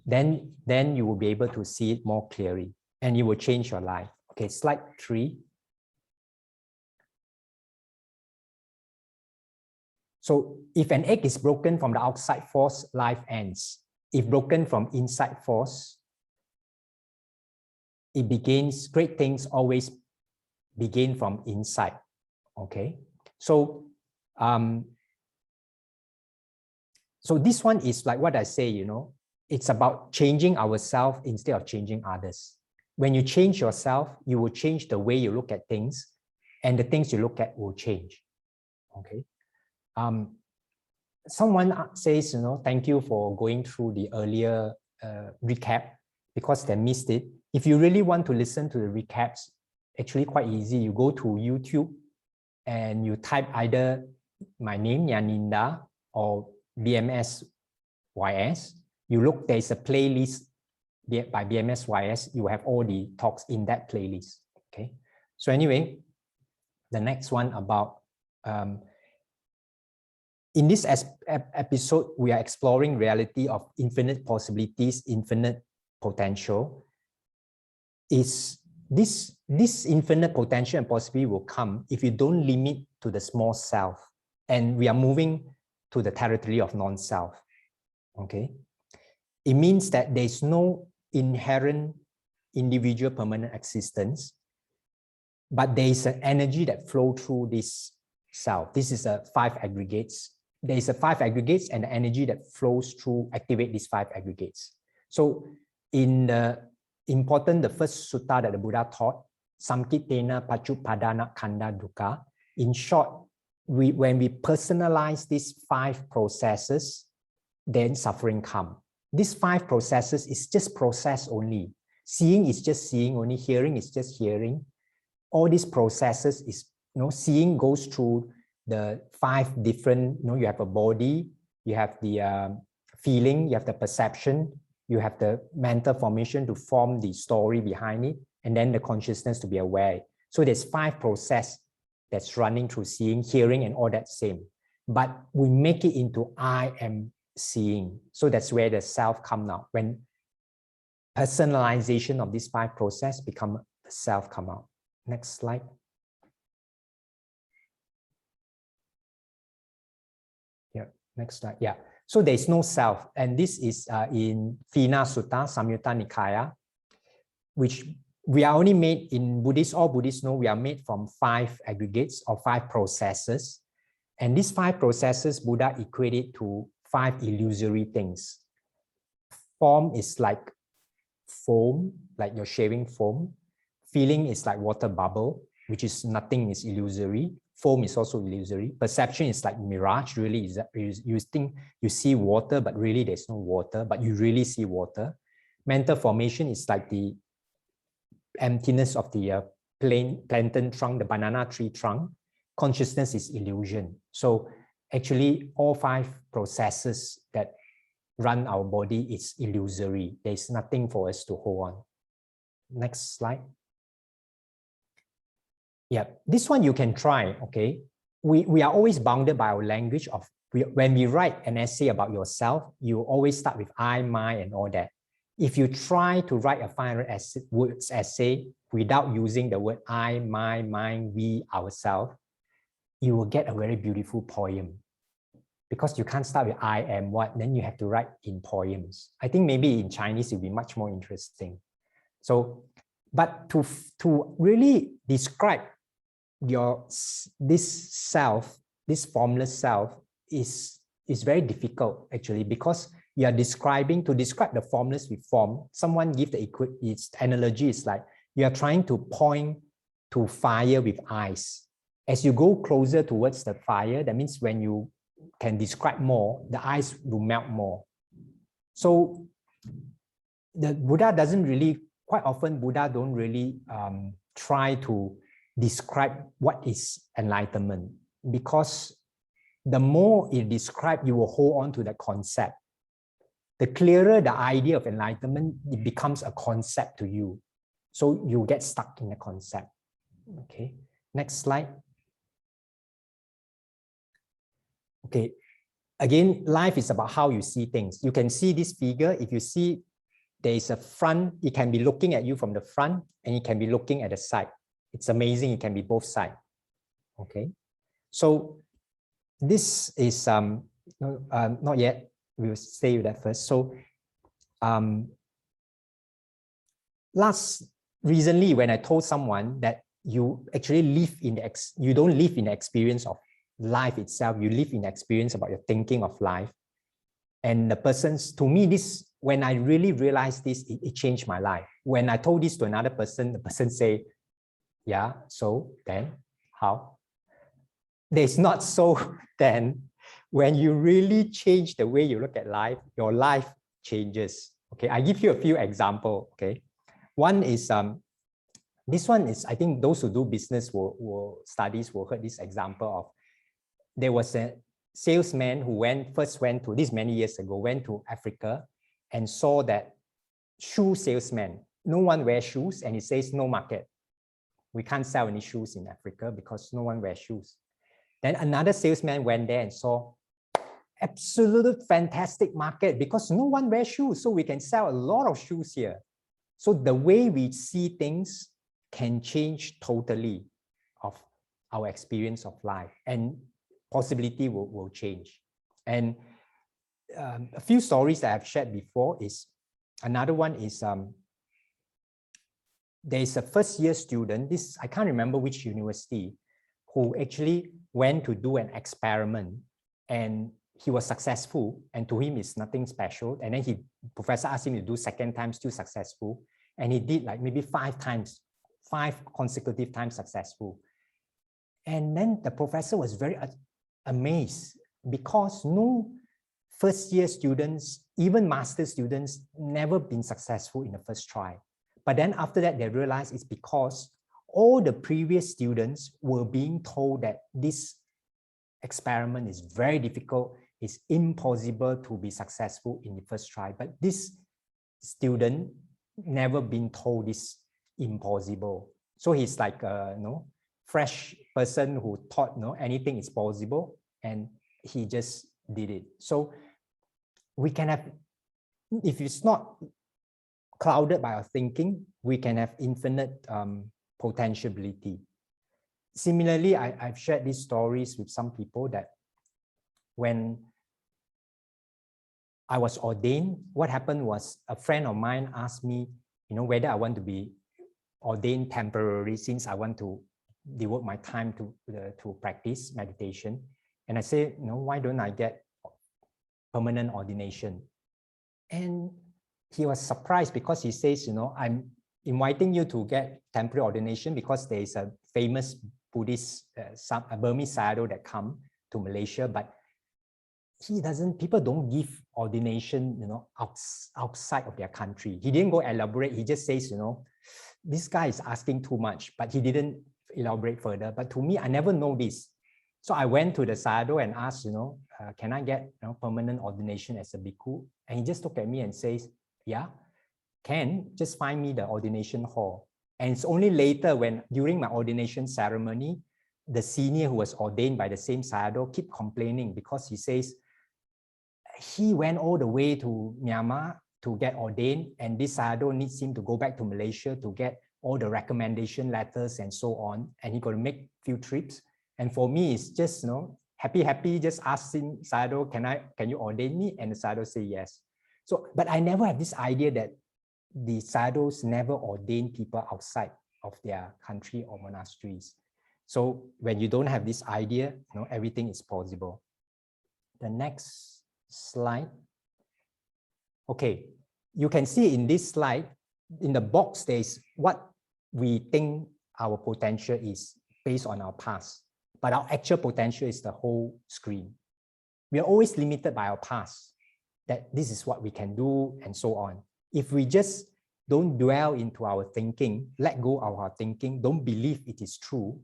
Then you will be able to see it more clearly and you will change your life. Okay, slide 3. So if an egg is broken from the outside force, life ends. If broken from inside force, it begins, great things always begin from inside. Okay, so so this one is like what I say, it's about changing ourselves instead of changing others. When you change yourself, you will change the way you look at things, and the things you look at will change. Okay. someone says, thank you for going through the earlier recap because they missed it. If you really want to listen to the recaps, actually quite easy. You go to YouTube and you type either my name, Yaninda, or BMSYS. You look, there's a playlist by BMSYS. You have all the talks in that playlist. Okay. So anyway, the next one about in this episode, we are exploring reality of infinite possibilities, infinite potential. Is this infinite potential and possibility will come if you don't limit to the small self, and we are moving to the territory of non-self. Okay, it means that there is no inherent individual permanent existence, but there is an energy that flows through this self. This is a 5 aggregates. There is a 5 aggregates and the energy that flows through activate these 5 aggregates. So in the first sutta that the Buddha taught, Samkitena Pachupadana Kanda Dukkha. In short, when we personalize these 5 processes, then suffering comes. These 5 processes is just process only. Seeing is just seeing only, hearing is just hearing. All these processes is, seeing goes through the 5 different, you have a body, you have the feeling, you have the perception, you have the mental formation to form the story behind it, and then the consciousness to be aware. So there's 5 processes that's running through seeing, hearing, and all that same. But we make it into I am seeing. So that's where the self come out. When personalization of these 5 processes become the self come out. Next slide. Yeah, next slide. Yeah. So there is no self, and this is in Fina Sutta, Samyutta Nikaya, which we are only made in Buddhists. All Buddhists know we are made from 5 aggregates or 5 processes, and these 5 processes Buddha equated to 5 illusory things. Form is like foam, like you're shaving foam. Feeling is like water bubble, which is nothing, is illusory. Foam is also illusory. Perception is like mirage, really is you think you see water, but really there's no water, but you really see water. Mental formation is like the emptiness of the plantain trunk, the banana tree trunk. Consciousness is illusion. So actually all 5 processes that run our body is illusory. There's nothing for us to hold on. Next slide. Yeah, this one you can try, okay? We are always bounded by our language of, when we write an essay about yourself, you always start with I, my, and all that. If you try to write a 500 words essay without using the word I, my, mine, we, ourselves, you will get a very beautiful poem. Because you can't start with I am what, then you have to write in poems. I think maybe in Chinese it will be much more interesting. So, but to really describe this self, this formless self is very difficult actually, because you are describing, to describe the formless with form, someone give its analogy is like you are trying to point to fire with ice. As you go closer towards the fire, that means when you can describe more, the ice will melt more. So the Buddha doesn't really, quite often Buddha don't really try to describe what is enlightenment, because the more you describe, you will hold on to the concept. The clearer the idea of enlightenment, it becomes a concept to you. So you get stuck in the concept. Okay, next slide. Okay, again, life is about how you see things. You can see this figure. If you see there is a front, it can be looking at you from the front and it can be looking at the side. It's amazing. It can be both sides. Okay, so this is not yet. We'll stay with that first. So recently, when I told someone that you actually live in you don't live in the experience of life itself, you live in the experience about your thinking of life. And the person's, to me, this, when I really realized this, it changed my life. When I told this to another person, the person say, yeah, so then how? There's not so then. when you really change the way you look at life, your life changes. Okay, I give you a few examples. Okay, one is this one is, I think those who do business studies will heard this example of, there was a salesman who first went to, this many years ago, went to Africa and saw that shoe salesman, no one wears shoes, and he says no market. We can't sell any shoes in Africa because no one wears shoes. Then another salesman went there and saw absolute fantastic market because no one wears shoes, so we can sell a lot of shoes here. So the way we see things can change totally of our experience of life, and possibility will change. And a few stories that I've shared before is, another one is there's a first year student, this I can't remember which university, who actually went to do an experiment, and he was successful, and to him it's nothing special. And then professor asked him to do second time, still successful, and he did like maybe 5 consecutive times successful. And then the professor was very amazed, because no first year students, even master students, never been successful in the first try. But then after that, they realized it's because all the previous students were being told that this experiment is very difficult, it's impossible to be successful in the first try. But this student never been told this impossible. So he's like a fresh person who thought anything is possible, and he just did it. So we can have, if it's not clouded by our thinking, we can have infinite potentiality. Similarly, I've shared these stories with some people that when I was ordained, what happened was a friend of mine asked me, whether I want to be ordained temporarily, since I want to devote my time to practice meditation. And I say, why don't I get permanent ordination? And he was surprised, because he says, I'm inviting you to get temporary ordination because there is a famous Buddhist, a Burmese sayadaw that come to Malaysia, but people don't give ordination, outside of their country. He didn't go elaborate. He just says, this guy is asking too much, but he didn't elaborate further. But to me, I never know this. So I went to the sayadaw and asked, can I get permanent ordination as a bhikkhu? And he just looked at me and says, yeah, can, just find me the ordination hall. And it's only later, when during my ordination ceremony, the senior who was ordained by the same sayadaw keep complaining, because he says he went all the way to Myanmar to get ordained, and this sayadaw needs him to go back to Malaysia to get all the recommendation letters and so on, and he got to make few trips. And for me, it's just happy, just asking sayadaw, can you ordain me? And the sayadaw say yes. So, but I never have this idea that the sayadaws never ordain people outside of their country or monasteries. So when you don't have this idea, everything is possible. The next slide. Okay, you can see in this slide, in the box, there's what we think our potential is based on our past, but our actual potential is the whole screen. We are always limited by our past, that this is what we can do and so on. If we just don't dwell into our thinking, let go of our thinking, don't believe it is true,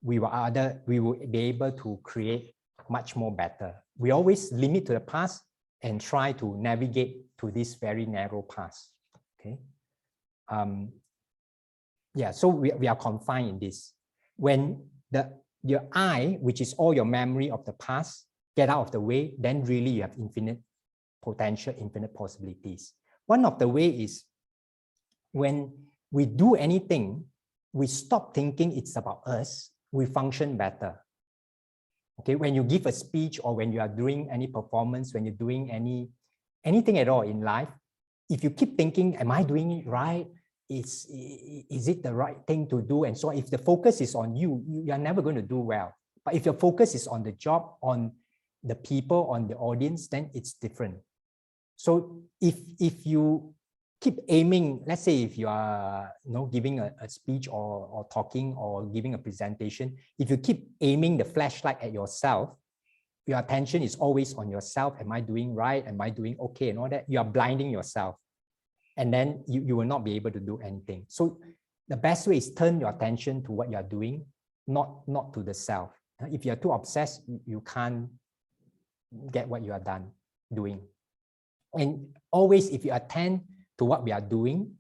we will be able to create much more better. We always limit to the past and try to navigate to this very narrow path. Okay. Yeah, so we are confined in this. When your I, which is all your memory of the past, get out of the way, then really you have infinite potential, infinite possibilities. One of the way is when we do anything, we stop thinking it's about us, we function better. Okay, when you give a speech or when you are doing any performance, when you're doing anything at all in life, if you keep thinking, am I doing it right? Is it the right thing to do? And so if the focus is on you, you are never going to do well. But if your focus is on the job, on the people, on the audience, then it's different. So if you keep aiming, let's say if you are giving a speech or talking or giving a presentation, if you keep aiming the flashlight at yourself, your attention is always on yourself. Am I doing right? Am I doing okay? And all that. You are blinding yourself. And then you will not be able to do anything. So the best way is turn your attention to what you are doing, not to the self. If you're too obsessed, you can't get what you are doing. And always, if you attend to what we are doing,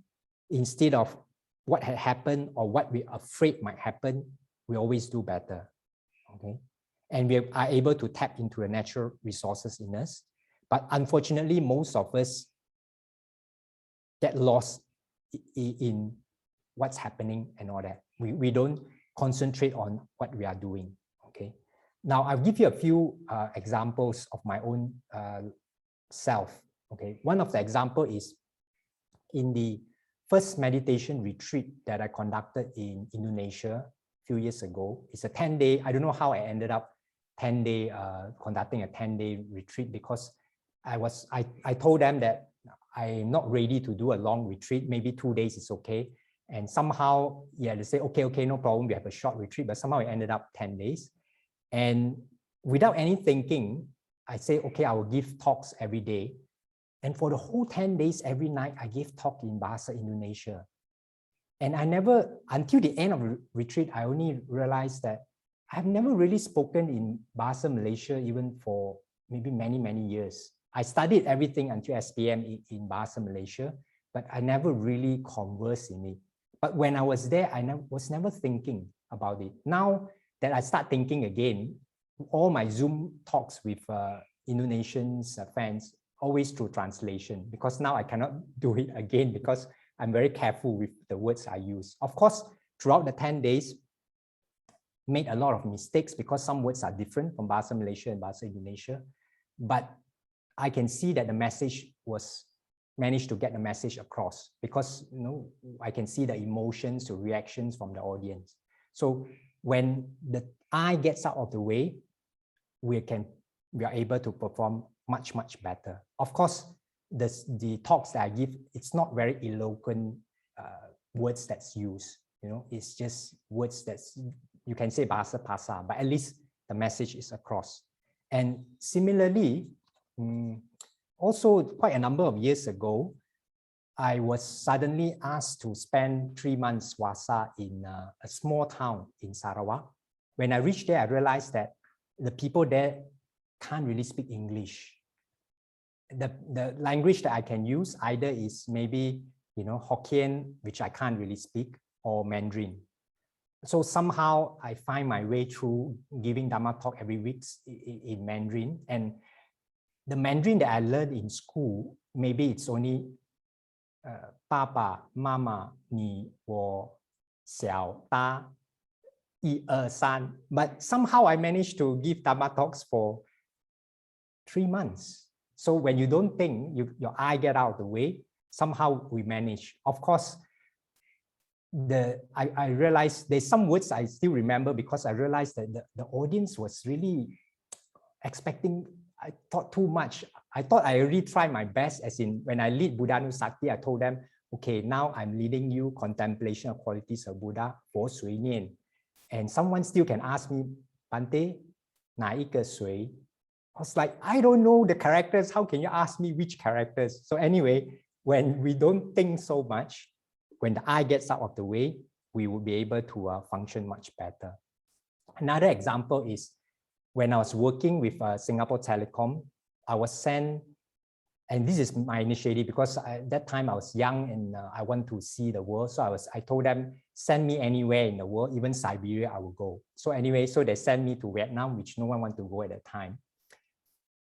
instead of what had happened or what we are afraid might happen, we always do better. Okay. And we are able to tap into the natural resources in us. But unfortunately, most of us get lost in what's happening and all that. We don't concentrate on what we are doing. Okay. Now I'll give you a few examples of my own self. Okay. One of the example is in the first meditation retreat that I conducted in Indonesia a few years ago. It's a 10-day. I don't know how I ended up conducting a 10-day retreat, because I told them that I'm not ready to do a long retreat. Maybe 2 days is okay. And somehow, yeah, they say, okay, no problem. We have a short retreat, but somehow it ended up 10 days. And without any thinking, I say, okay, I will give talks every day. And for the whole 10 days, every night, I gave talk in Bahasa Indonesia. And I never, until the end of the retreat, I only realized that I've never really spoken in Bahasa Malaysia, even for maybe many, many years. I studied everything until SPM in Bahasa Malaysia, but I never really conversed in it. But when I was there, I was never thinking about it. Now that I start thinking again, all my Zoom talks with Indonesian fans, always through translation, because now I cannot do it again because I'm very careful with the words I use. Of course, throughout the 10 days, made a lot of mistakes because some words are different from Bahasa Malaysia and Bahasa Indonesia. But I can see that the message was managed to get the message across, because I can see the emotions, the reactions from the audience. So when the I gets out of the way, we are able to perform much, much better. Of course, the talks that I give, it's not very eloquent words that's used. It's just words that's, you can say bahasa pasar, but at least the message is across. And similarly, also quite a number of years ago, I was suddenly asked to spend 3 months wasa in a small town in Sarawak. When I reached there, I realized that the people there can't really speak English. The language that I can use either is maybe Hokkien, which I can't really speak, or Mandarin. So somehow I find my way through giving Dhamma talk every week in Mandarin. And the Mandarin that I learned in school, maybe it's only Papa, Mama, Ni, Wo, Xiao, Da, Yi, San. But somehow I managed to give Dhamma talks for 3 months. So when you don't think, your eye get out of the way, somehow we manage. Of course, I realized there's some words I still remember, because I realized that the audience was really expecting, I thought too much. I thought I already tried my best, as in when I lead Buddhanusati, I told them, okay, now I'm leading you contemplation of qualities of Buddha, 佛随念. And someone still can ask me, Bante, 哪一个谁? I was like, I don't know the characters. How can you ask me which characters? So anyway, when we don't think so much, when the eye gets out of the way, we will be able to function much better. Another example is when I was working with Singapore Telecom, I was sent, and this is my initiative because at that time I was young and I want to see the world. So I told them, send me anywhere in the world, even Siberia, I will go. So anyway, so they sent me to Vietnam, which no one wanted to go at that time.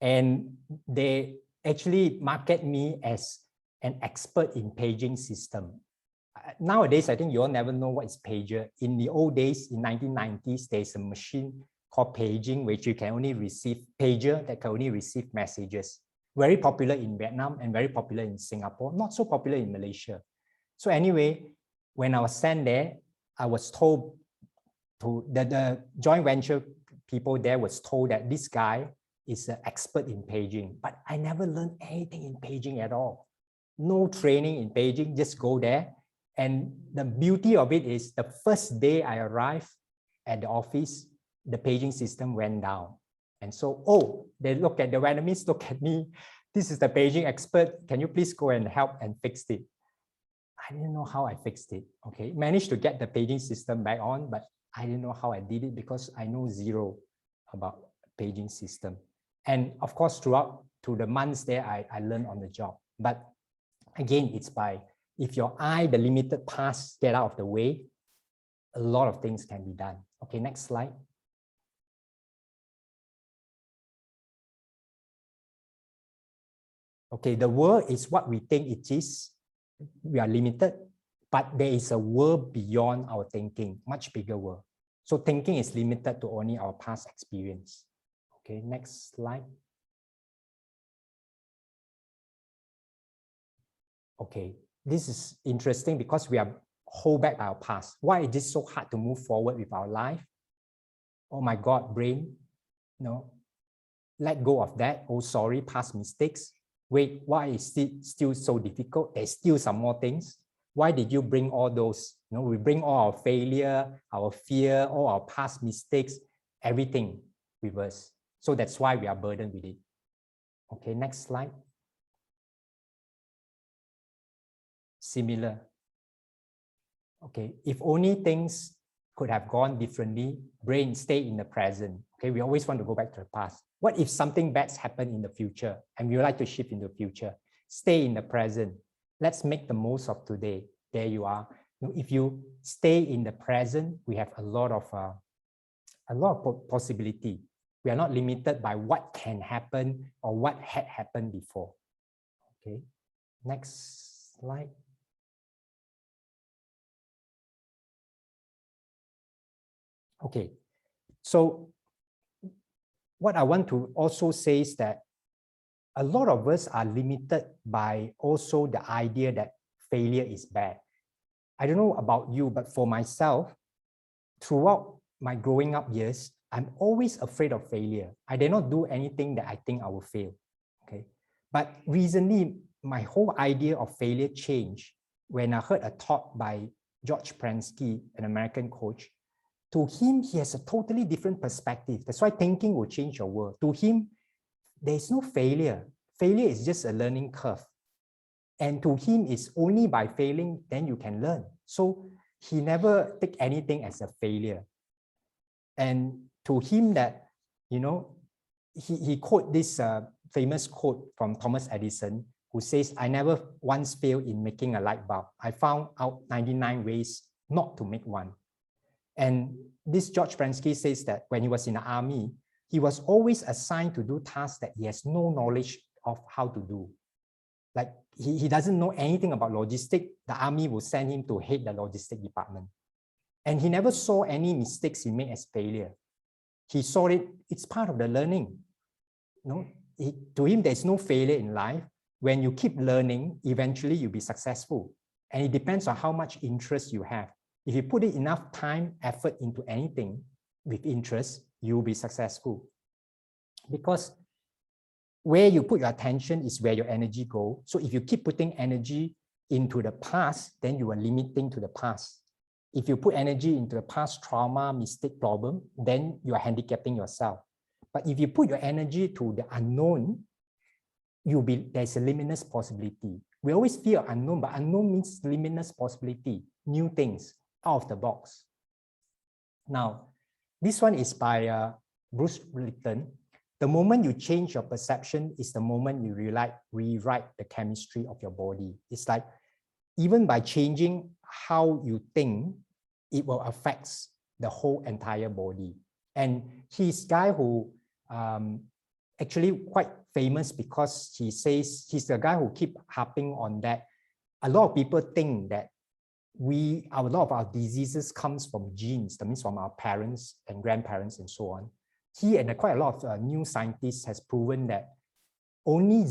And they actually market me as an expert in paging system. Nowadays, I think you all never know what is pager. In the old days, in 1990s, there's a machine called paging, which you can only receive, pager that can only receive messages. Very popular in Vietnam and very popular in Singapore, not so popular in Malaysia. So anyway, when I was sent there, I was told the joint venture people there was told that this guy is an expert in paging, but I never learned anything in paging at all. No training in paging, just go there. And the beauty of it is the first day I arrived at the office, the paging system went down. And so, oh, they look at the Vietnamese, look at me. This is the Beijing expert. Can you please go and help and fix it? I didn't know how I fixed it. Okay, managed to get the paging system back on, but I didn't know how I did it because I know zero about paging system. And of course, throughout the months there, I learned on the job. But again, it's by, if your eye, the limited past, get out of the way, a lot of things can be done. Okay, next slide. Okay, the world is what we think it is. We are limited, but there is a world beyond our thinking, much bigger world. So thinking is limited to only our past experience. Okay, next slide. Okay, this is interesting because we are hold back our past. Why is this so hard to move forward with our life? Oh my God, brain, no, let go of that. Oh, sorry, past mistakes. Wait, why is it still so difficult? There's still some more things. Why did you bring all those? You know, we bring all our failure, our fear, all our past mistakes, everything with us. So that's why we are burdened with it. Okay, next slide. Similar. Okay, if only things could have gone differently, brain stay in the present. Okay, we always want to go back to the past. What if something bad's happened in the future and we would like to shift into the future? Stay in the present. Let's make the most of today. There you are. If you stay in the present, we have a lot of possibility. We are not limited by what can happen or what had happened before. Okay, next slide. Okay, so what I want to also say is that a lot of us are limited by also the idea that failure is bad. I don't know about you, but for myself, throughout my growing up years, I'm always afraid of failure. I dare not do anything that I think I will fail. Okay, but recently, my whole idea of failure changed when I heard a talk by George Pransky, an American coach. To him, he has a totally different perspective. That's why thinking will change your world. To him, there is no failure. Failure is just a learning curve. And to him, it's only by failing, then you can learn. So he never take anything as a failure. And to him that, you know, he quote this famous quote from Thomas Edison, who says, I never once failed in making a light bulb. I found out 99 ways not to make one. And this George Pransky says that when he was in the army, he was always assigned to do tasks that he has no knowledge of how to do. Like he doesn't know anything about logistics. The army will send him to head the logistics department. And he never saw any mistakes he made as failure. He saw it, it's part of the learning. You know, to him, there's no failure in life. When you keep learning, eventually you'll be successful. And it depends on how much interest you have. If you put in enough time, effort into anything with interest, you'll be successful. Because where you put your attention is where your energy goes. So if you keep putting energy into the past, then you are limiting to the past. If you put energy into the past trauma, mistake, problem, then you are handicapping yourself. But if you put your energy to the unknown, there's a limitless possibility. We always fear unknown, but unknown means limitless possibility, new things, out of the box. Now, this one is by Bruce Lipton. The moment you change your perception is the moment you rewrite the chemistry of your body. It's like, even by changing how you think, it will affect the whole entire body. And he's a guy who actually quite famous because he says, he's the guy who keep harping on that. A lot of people think that a lot of our diseases comes from genes, that means from our parents and grandparents and so on. He and quite a lot of new scientists has proven that only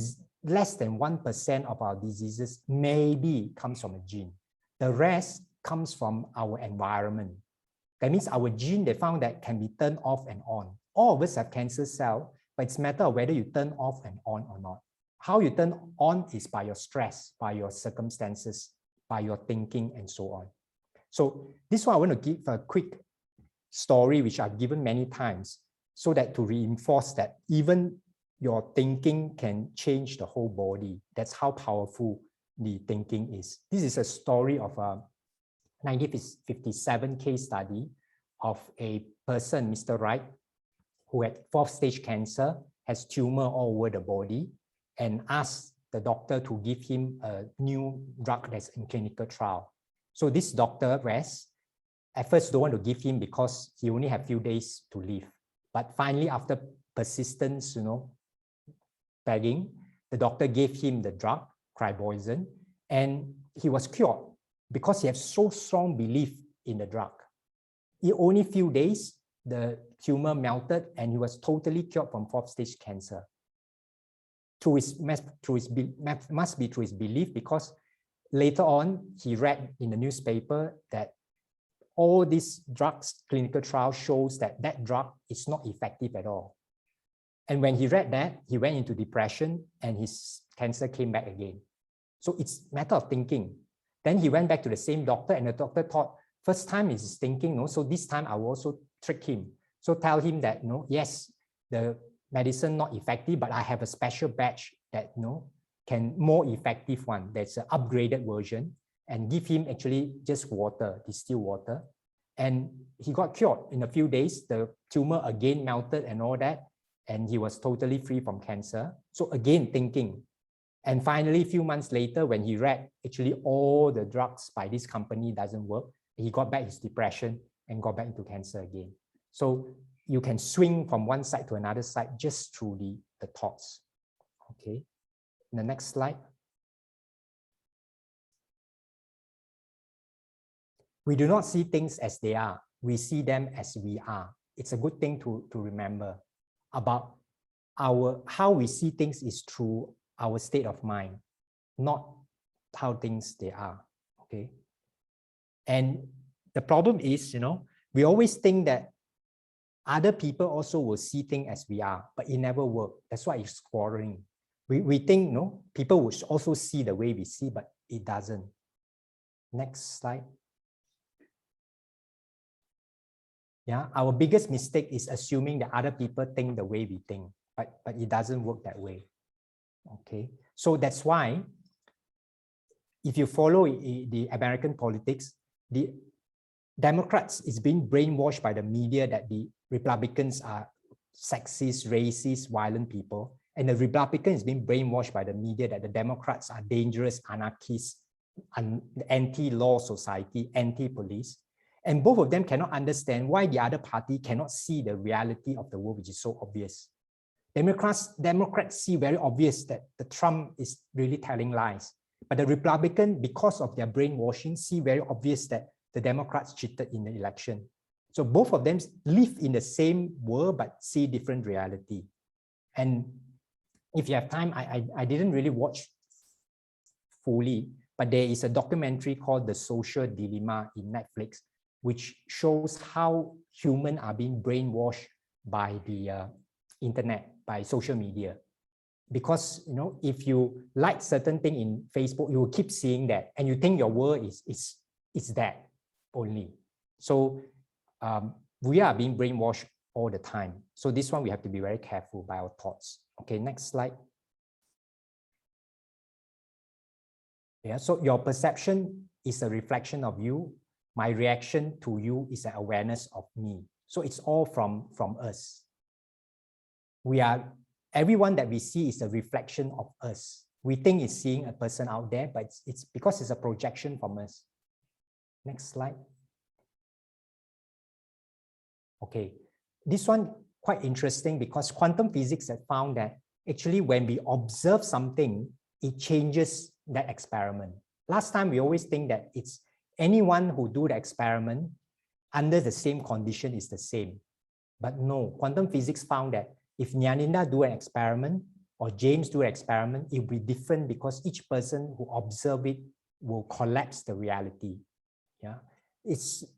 less than 1% of our diseases maybe comes from a gene. The rest comes from our environment. That means our gene, they found that can be turned off and on. All of us have cancer cells, but it's a matter of whether you turn off and on or not. How you turn on is by your stress, by your circumstances, by your thinking, and so on. So this one I want to give a quick story, which I've given many times. so that to reinforce that even your thinking can change the whole body. That's how powerful the thinking is. This is a story of a 1957 case study of a person, Mr. Wright, who had 4th stage cancer, has tumor all over the body, and asked the doctor to give him a new drug that's in clinical trial. So this doctor, West, at first don't want to give him because he only had few days to live. But finally, after persistence, begging, the doctor gave him the drug, criboyzen, and he was cured because he had so strong belief in the drug. In only few days, the tumor melted and he was totally cured from 4th stage cancer. Must be through his belief, because later on he read in the newspaper that all these drugs clinical trial shows that that drug is not effective at all. And when he read that, he went into depression and his cancer came back again. So it's a matter of thinking. Then he went back to the same doctor, and the doctor thought, first time is thinking, no, so this time I will also trick him. So tell him that, no, yes, the medicine not effective, but I have a special batch that, can more effective one. That's an upgraded version, and give him actually just water, distilled water. And he got cured in a few days. The tumor again melted and all that, and he was totally free from cancer. So again, thinking. And finally, a few months later, when he read actually all the drugs by this company doesn't work, he got back his depression and got back into cancer again. So you can swing from one side to another side just through the thoughts. Okay, the next slide. We do not see things as they are. We see them as we are. It's a good thing to remember about how we see things is through our state of mind, not how things they are. Okay. And the problem is, we always think that other people also will see things as we are, but it never works. That's why it's quarreling. We think, people will also see the way we see, but it doesn't. Next slide. Yeah, our biggest mistake is assuming that other people think the way we think, but it doesn't work that way. Okay, so that's why if you follow the American politics, the Democrats is being brainwashed by the media that the Republicans are sexist, racist, violent people, and the Republican is being brainwashed by the media that the Democrats are dangerous, anarchists, anti-law society, anti-police. And both of them cannot understand why the other party cannot see the reality of the world, which is so obvious. Democrats see very obvious that the Trump is really telling lies. But the Republican, because of their brainwashing, see very obvious that the Democrats cheated in the election. So both of them live in the same world, but see different reality. And if you have time, I didn't really watch fully, but there is a documentary called The Social Dilemma in Netflix, which shows how humans are being brainwashed by the internet, by social media. Because if you like certain thing in Facebook, you will keep seeing that, and you think your world is that only. So we are being brainwashed all the time. So this one we have to be very careful by our thoughts. Okay, next slide. Yeah, so your perception is a reflection of you. My reaction to you is an awareness of me. So it's all from us. Everyone that we see is a reflection of us. We think it's seeing a person out there, but it's because it's a projection from us. Next slide. Okay, this one quite interesting because quantum physics has found that actually when we observe something, it changes that experiment. Last time we always think that it's anyone who do the experiment under the same condition is the same. But no, quantum physics found that if Nibanna do an experiment or James do an experiment, it will be different because each person who observe it will collapse the reality. Yeah,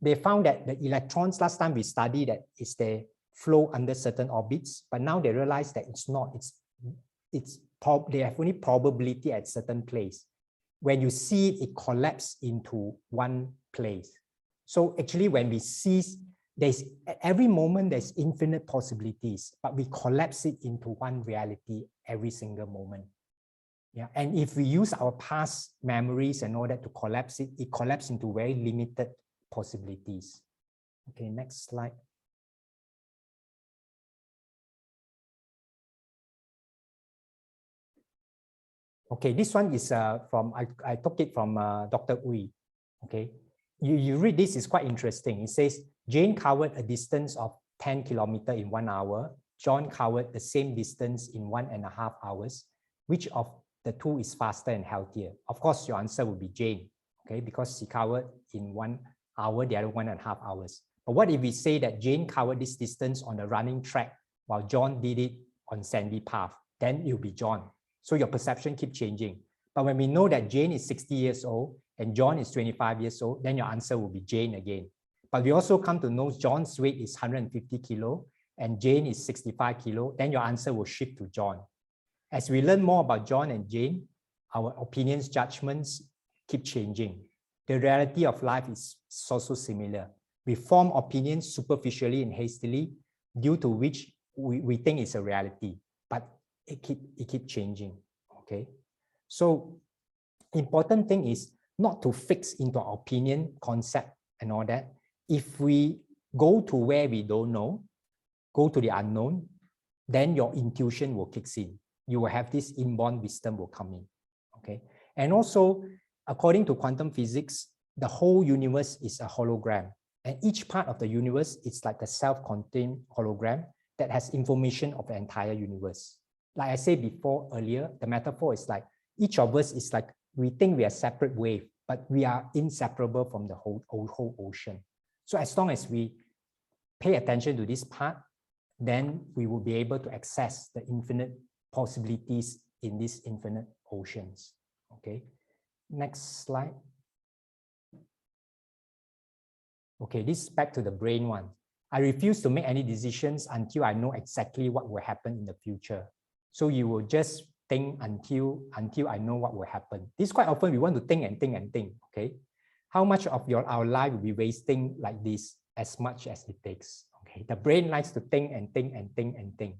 they found that the electrons, last time we studied that they flow under certain orbits, but now they realize that it's not. They have only probability at certain place. When you see it, it collapses into one place. So actually, when we see there's at every moment there's infinite possibilities, but we collapse it into one reality every single moment. Yeah, and if we use our past memories and all that to collapse it, it collapses into very limited possibilities. Okay, next slide. Okay, this one is from, I took it from Dr. Ui. Okay, you read this, is quite interesting. It says, Jane covered a distance of 10 kilometers in 1 hour. John covered the same distance in 1.5 hours. Which of the two is faster and healthier? Of course, your answer would be Jane, okay, because she covered in 1 hour, the other 1.5 hours. But what if we say that Jane covered this distance on a running track while John did it on sandy path? Then it will be John. So your perception keeps changing. But when we know that Jane is 60 years old and John is 25 years old, then your answer will be Jane again. But we also come to know John's weight is 150 kilo and Jane is 65 kilo, then your answer will shift to John. As we learn more about John and Jane, our opinions, judgments keep changing. The reality of life is also similar. We form opinions superficially and hastily, due to which we think it's a reality, but it keep changing, okay? So important thing is not to fix into our opinion, concept, and all that. If we go to where we don't know, go to the unknown, then your intuition will kick in. You will have this inborn wisdom will come in, okay? And also, according to quantum physics, the whole universe is a hologram. And each part of the universe is like a self-contained hologram that has information of the entire universe. Like I said before earlier, the metaphor is like each of us is like, we think we are separate wave, but we are inseparable from the whole ocean. So as long as we pay attention to this part, then we will be able to access the infinite possibilities in these infinite oceans. Okay, next slide. Okay, this is back to the brain one. I refuse to make any decisions until I know exactly what will happen in the future. So you will just think until I know what will happen. This quite often we want to think and think and think. Okay, how much of our life will be wasting like this? As much as it takes. Okay, the brain likes to think and think and think and think.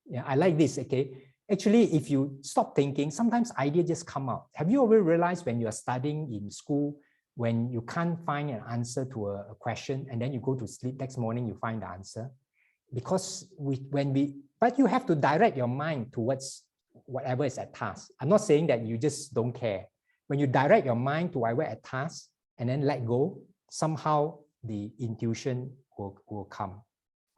Yeah, I like this. Okay, actually, if you stop thinking, sometimes ideas just come out. Have you ever realized when you are studying in school, when you can't find an answer to a question and then you go to sleep, next morning you find the answer? Because but you have to direct your mind towards whatever is at task. I'm not saying that you just don't care. When you direct your mind to whatever at task and then let go, somehow the intuition will come.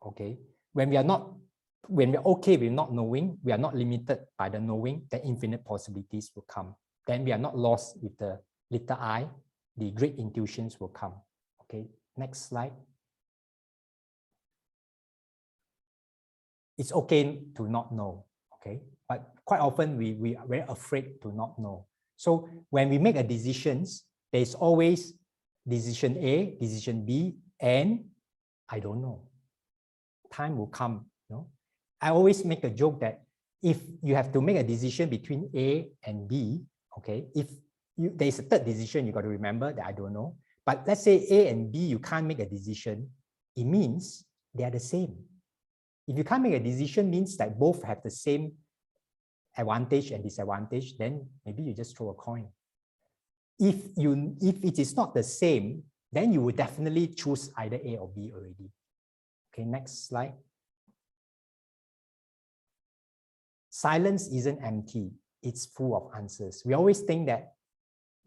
Okay, when we're okay with not knowing, we are not limited by the knowing, the infinite possibilities will come. Then we are not lost with the little I, the great intuitions will come. Okay, next slide. It's okay to not know, okay? But quite often we are very afraid to not know. So when we make a decisions, there's always decision A, decision B, and I don't know. Time will come, you know. I always make a joke that if you have to make a decision between A and B, okay, if there's a third decision, you got to remember that I don't know. But let's say A and B, you can't make a decision, it means they are the same. If you can't make a decision, means that both have the same advantage and disadvantage, then maybe you just throw a coin. If it is not the same, then you would definitely choose either A or B already. Okay, next slide. Silence isn't empty, it's full of answers. We always think that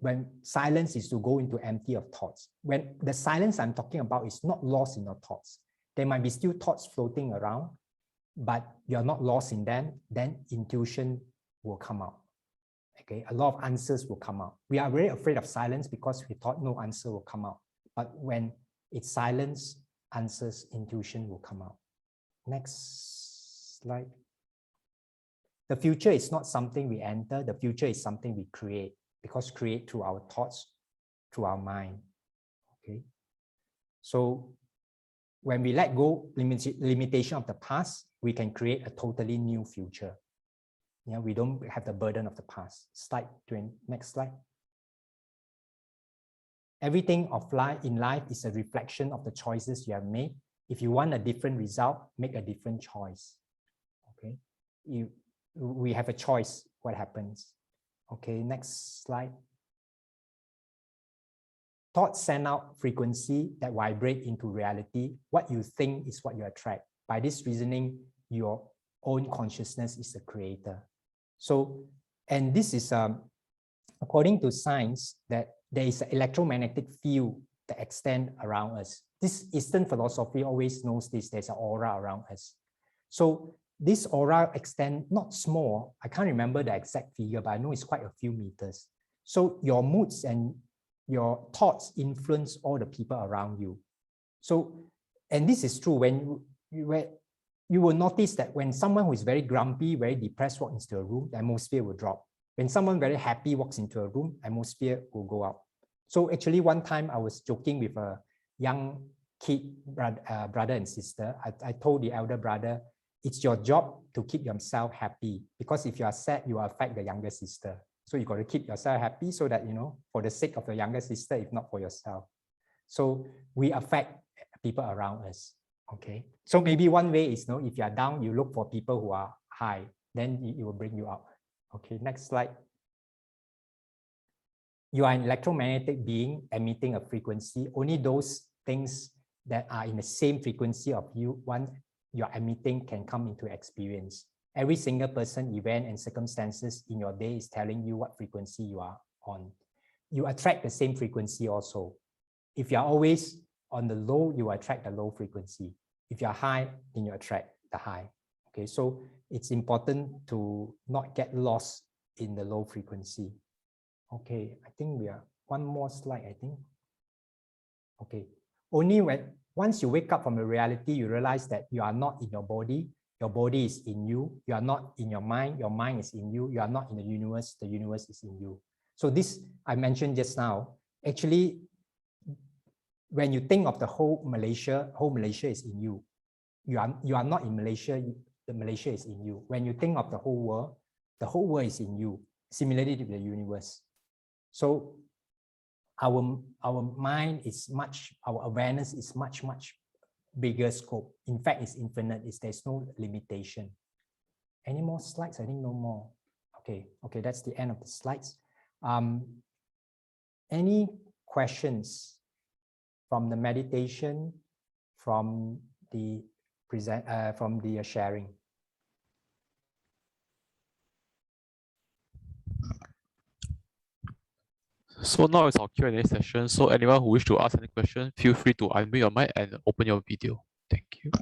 when silence is to go into empty of thoughts. When the silence I'm talking about is not lost in your thoughts. There might be still thoughts floating around, but you're not lost in them, then intuition will come out. Okay, a lot of answers will come out. We are very afraid of silence because we thought no answer will come out. But when it's silence, answers, intuition will come out. Next slide. The future is not something we enter. The future is something we create, because create through our thoughts, through our mind. Okay. So when we let go limitation of the past, we can create a totally new future. Yeah, we don't have the burden of the past. Next slide. Everything of life in life is a reflection of the choices you have made. If you want a different result, make a different choice. Okay, we have a choice what happens. Okay, next slide. Thoughts send out frequency that vibrate into reality. What you think is what you attract. By this reasoning, your own consciousness is the creator. So, and this is according to science, that there is an electromagnetic field that extends around us. This Eastern philosophy always knows this. There's an aura around us. So this aura extends not small. I can't remember the exact figure, but I know it's quite a few meters. So your moods and your thoughts influence all the people around you. So, and this is true when you will notice that when someone who is very grumpy, very depressed walks into a room, the atmosphere will drop. When someone very happy walks into a room, atmosphere will go up. So actually one time I was joking with a young kid, brother and sister. I told the elder brother, it's your job to keep yourself happy, because if you are sad, you will affect the younger sister. So you got to keep yourself happy so that, for the sake of the younger sister, if not for yourself. So we affect people around us. Okay. So maybe one way is, if you are down, you look for people who are high, then it will bring you up. Okay. Next slide. You are an electromagnetic being emitting a frequency. Only those things that are in the same frequency of you, one you're emitting, can come into experience. Every single person, event, and circumstances in your day is telling you what frequency you are on. You attract the same frequency also. If you're always on the low, you attract the low frequency. If you're high, then you attract the high. Okay, so it's important to not get lost in the low frequency. Okay, I think we are one more slide, I think. Okay, only once you wake up from the reality, you realize that you are not in your body is in you. You are not in your mind is in you. You are not in the universe is in you. So this I mentioned just now. Actually, when you think of the whole Malaysia is in you. You are not in Malaysia, the Malaysia is in you. When you think of the whole world is in you. Similarly to the universe. So our mind is our awareness is much bigger scope. In fact, it's infinite. There's no limitation. Any more slides? I think no more. Okay, that's the end of the slides. Any questions from the meditation, from the sharing? So now it's our Q&A session. So anyone who wish to ask any question, feel free to unmute your mic and open your video. Thank you.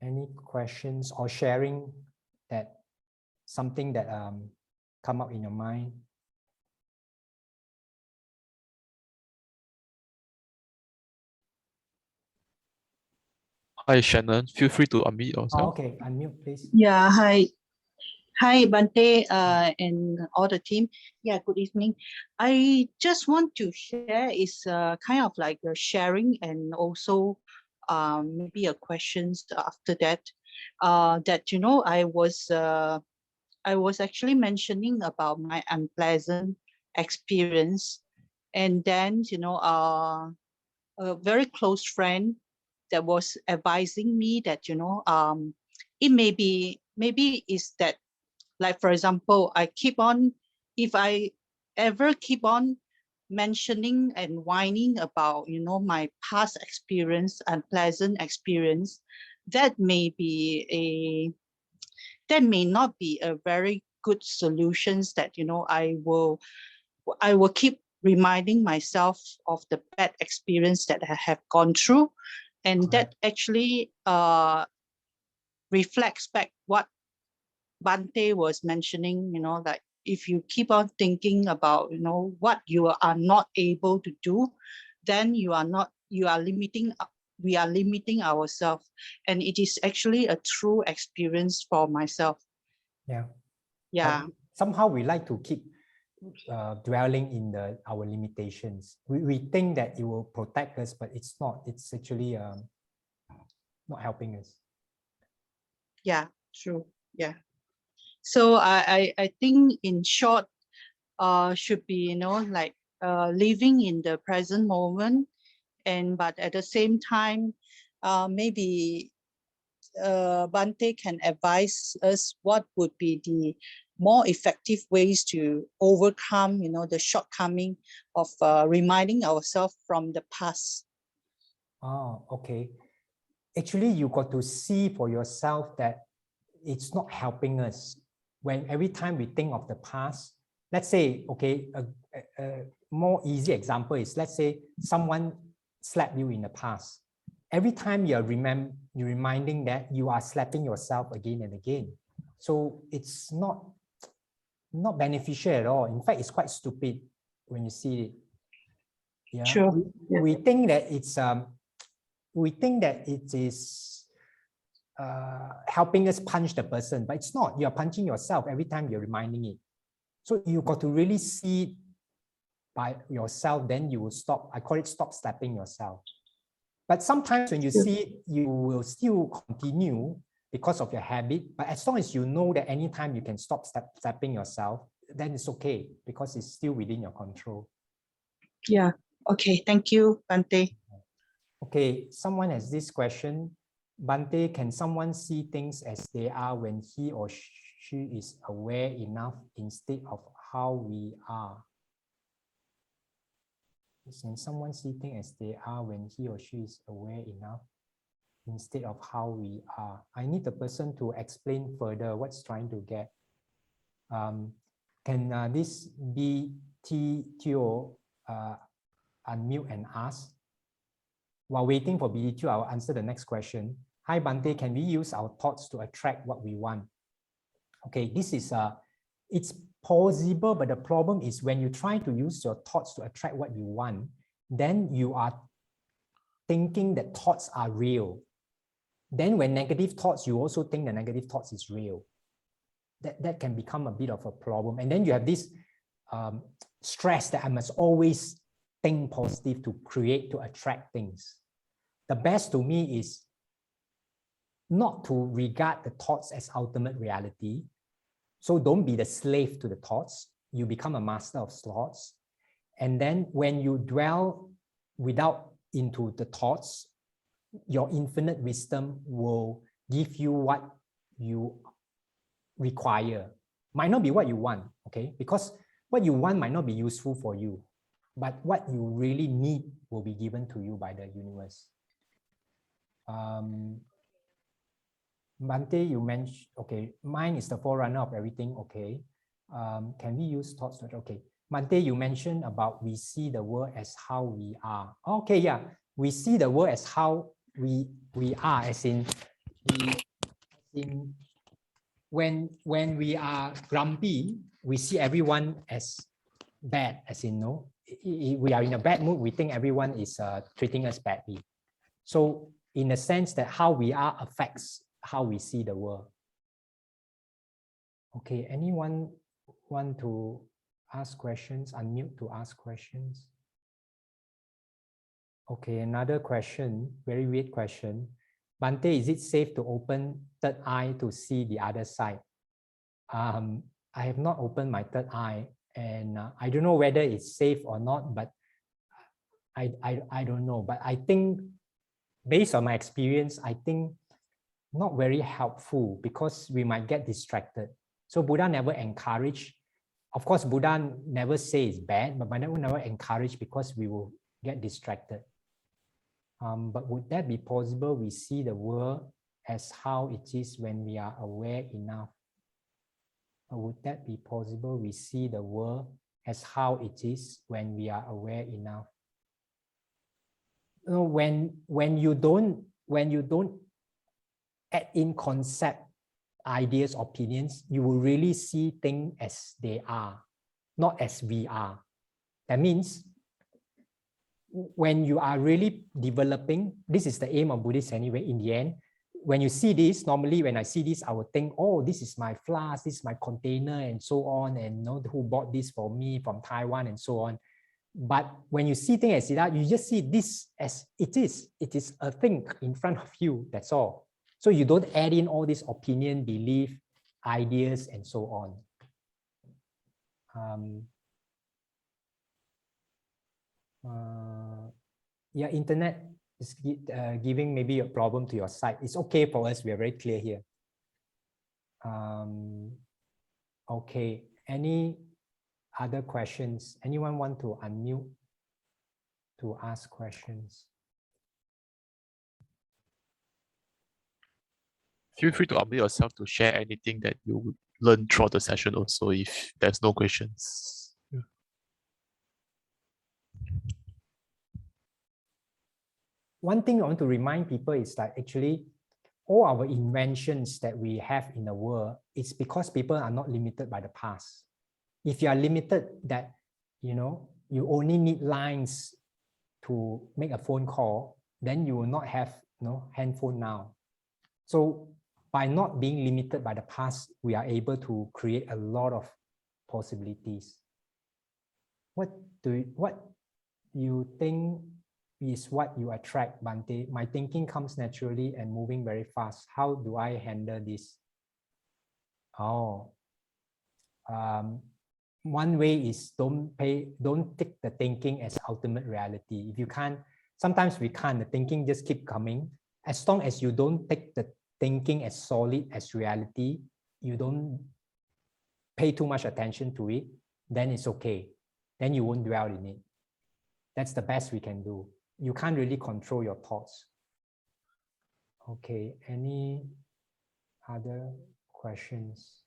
Any questions or sharing that something that come up in your mind? Hi Shannon, feel free to unmute yourself. Okay, unmute please. Yeah, hi Bante and all the team. Yeah, good evening. I just want to share is kind of like a sharing and also maybe a questions after that. I was actually mentioning about my unpleasant experience, and then a very close friend that was advising me that it maybe is that, like for example, if I ever keep on mentioning and whining about my past experience, unpleasant experience, that may not be a very good solutions, that I will keep reminding myself of the bad experience that I have gone through, and that actually reflects back what Bante was mentioning, that if you keep on thinking about what you are not able to do, then we are limiting ourselves, and it is actually a true experience for myself. Yeah. Somehow we like to keep dwelling in our limitations. We think that it will protect us, but it's not. It's actually not helping us. Yeah, true. Yeah. So I think in short, should be, like living in the present moment, but at the same time, maybe Bhante can advise us what would be the more effective ways to overcome, the shortcoming of reminding ourselves from the past. Oh, okay. Actually, you got to see for yourself that it's not helping us. When every time we think of the past, let's say, okay, a more easy example is, let's say someone slapped you in the past. Every time you're reminding that, you are slapping yourself again and again. So it's not beneficial at all. In fact, it's quite stupid when you see it. Yeah. Sure. We think that it's it is helping us punch the person, but it's not. You're punching yourself every time you're reminding it. So you got to really see it by yourself, then you will stop. I call it stop slapping yourself. But sometimes when you see it, you will still continue because of your habit. But as long as you know that anytime you can stop slapping yourself, then it's okay because it's still within your control. Yeah. Okay. Thank you, Bhante. Okay, someone has this question. Bhante, can someone see things as they are when he or she is aware enough instead of how we are? Can someone see things as they are when he or she is aware enough instead of how we are? I need the person to explain further what's trying to get. Can this BTTO unmute and ask? While waiting for BTTO, I'll answer the next question. Hi Bhante, can we use our thoughts to attract what we want? Okay, this is it's possible, but the problem is when you try to use your thoughts to attract what you want, then you are thinking that thoughts are real. Then when negative thoughts, you also think the negative thoughts is real. That can become a bit of a problem. And then you have this stress that I must always think positive to attract things. The best to me is not to regard the thoughts as ultimate reality. So don't be the slave to the thoughts. You become a master of thoughts. And then when you dwell without into the thoughts, your infinite wisdom will give you what you require. Might not be what you want, okay? Because what you want might not be useful for you, but what you really need will be given to you by the universe. Bhante, you mentioned, okay, mind is the forerunner of everything, okay. Can we use thoughts to, okay. Bhante, you mentioned about we see the world as how we are. Okay, yeah, we see the world as how we are, as in when we are grumpy, we see everyone as bad, as in, no, we are in a bad mood, we think everyone is treating us badly. So in a sense that how we are affects how we see the world. Okay, anyone want to ask questions? Unmute to ask questions. Okay, another question, very weird question. Bhante, is it safe to open third eye to see the other side? I have not opened my third eye, and I don't know whether it's safe or not, but I don't know. But I think, based on my experience, I think not very helpful because we might get distracted. So Buddha never encouraged. Of course, Buddha never say it's bad, but Buddha never encourage because we will get distracted. But would that be possible? We see the world as how it is when we are aware enough. Or would that be possible? We see the world as how it is when we are aware enough. You know, when you don't add in concept, ideas, opinions, you will really see things as they are, not as we are. That means when you are really developing, this is the aim of Buddhists anyway, in the end, when you see this, normally when I see this, I would think, oh, this is my flask, this is my container, and so on, and you know, who bought this for me from Taiwan, and so on. But when you see things as it are, you just see this as it is. It is a thing in front of you, that's all. So you don't add in all this opinion, belief, ideas, and so on. Yeah, internet is giving maybe a problem to your site. It's okay for us. We are very clear here. Okay. Any other questions? Anyone want to unmute to ask questions? Feel free to unmute yourself to share anything that you learned throughout the session also if there's no questions. Yeah. One thing I want to remind people is that actually all our inventions that we have in the world, it's because people are not limited by the past. If you are limited that, you only need lines to make a phone call, then you will not have handphone now. So by not being limited by the past, we are able to create a lot of possibilities. What you think is what you attract, Bhante? My thinking comes naturally and moving very fast. How do I handle this? One way is don't take the thinking as ultimate reality. If you can't, sometimes we can't, the thinking just keep coming. As long as you don't take the thinking as solid as reality, you don't pay too much attention to it, then it's okay. Then you won't dwell in it. That's the best we can do. You can't really control your thoughts. Okay, any other questions?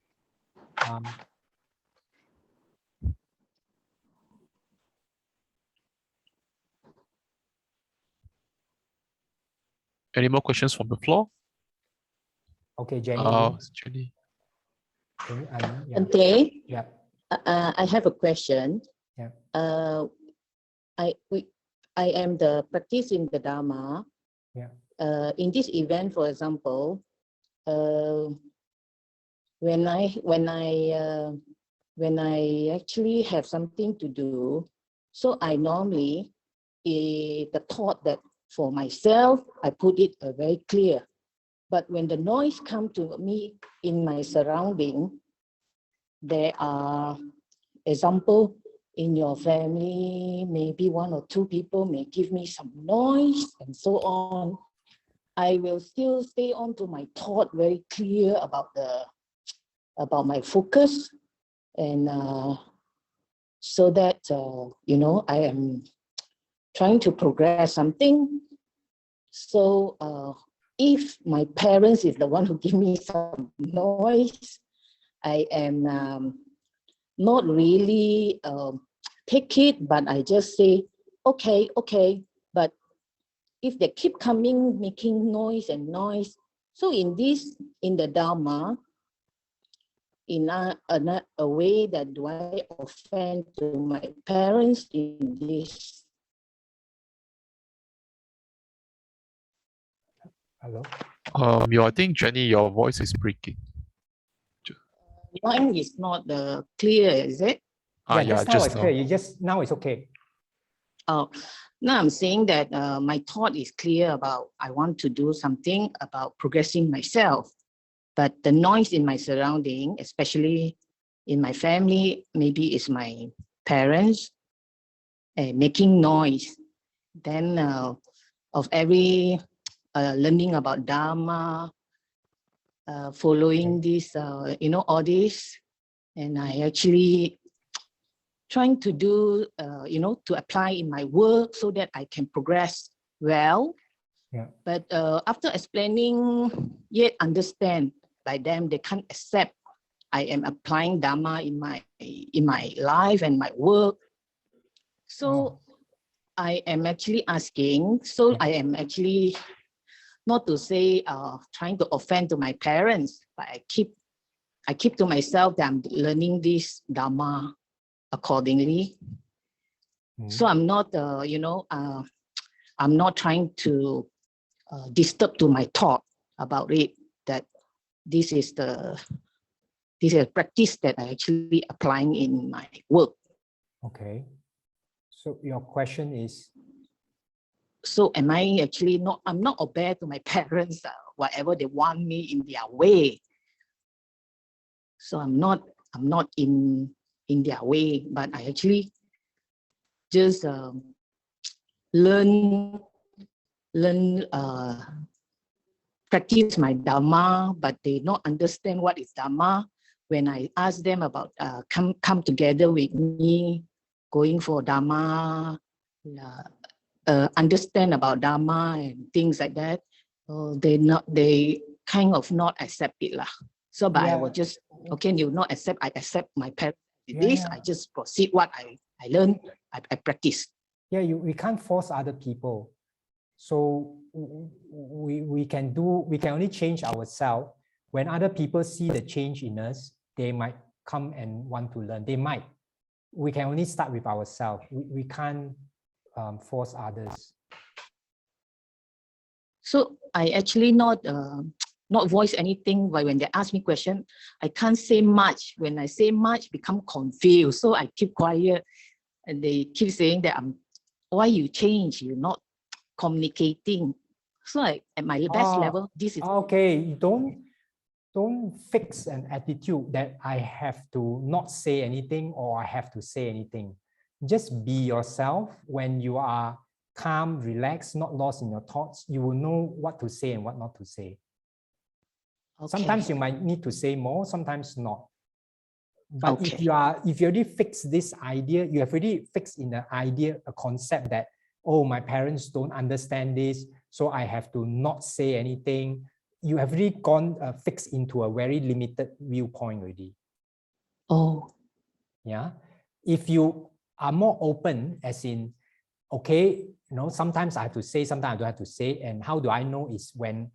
Any more questions from the floor? Okay, Jenny. Jenny. Yeah. Okay. Yeah. I have a question. Yeah. I am the practicing the Dharma. Yeah. In this event, for example, when I actually have something to do, so I normally the thought that for myself I put it very clear. But when the noise comes to me in my surrounding, there are example in your family, maybe one or two people may give me some noise and so on. I will still stay on to my thought very clear about my focus, and so that I am trying to progress something. So if my parents is the one who give me some noise, I am not really take it, but I just say, okay. But if they keep coming, making noise and noise, so in the Dharma, in a way that do I offend to my parents in this? Hello? I think, Jenny, your voice is breaking. Mine is not clear, is it? Yeah, just now it's clear. Now it's okay. Oh, now I'm saying that my thought is clear about I want to do something about progressing myself, but the noise in my surrounding, especially in my family, maybe it's my parents making noise. Then of every learning about Dharma, following this, all this, and I actually trying to do, to apply in my work so that I can progress well. Yeah. But after explaining, yet understand by them, they can't accept I am applying Dharma in my life and my work. So I am actually asking. So Yeah. I am actually not to say trying to offend to my parents, but I keep to myself that I'm learning this Dharma accordingly. So I'm not, I'm not trying to disturb to my thought about it, that this is a practice that I actually applying in my work. Okay. So your question is? So am I actually not, I'm not obey to my parents, whatever they want me in their way. So I'm not in their way, but I actually just learn practice my Dharma, but they not understand what is Dharma. When I ask them about come together with me, going for Dharma, understand about Dharma and things like that, they kind of not accept it lah. So, but I will just, okay, you not accept, I accept my parents. I just proceed what I learn, I practice. Yeah, we can't force other people. So we can only change ourselves. When other people see the change in us, they might come and want to learn. They might. We can only start with ourselves. We can't force others. So I actually not voice anything, but when they ask me question, I can't say much. When I say much, become confused. So I keep quiet, and they keep saying that why you change? You're not communicating. So at my best level, this is okay. You don't fix an attitude that I have to not say anything or I have to say anything. Just be yourself. When you are calm, relaxed, not lost in your thoughts, you will know what to say and what not to say. Okay. Sometimes you might need to say more, sometimes not. But if you already fixed this idea, you have already fixed in the idea, a concept that, oh, my parents don't understand this, so I have to not say anything. You have already gone fixed into a very limited viewpoint already. Oh. Yeah. If you are more open, as in, okay, sometimes I have to say, sometimes I don't have to say. And how do I know is when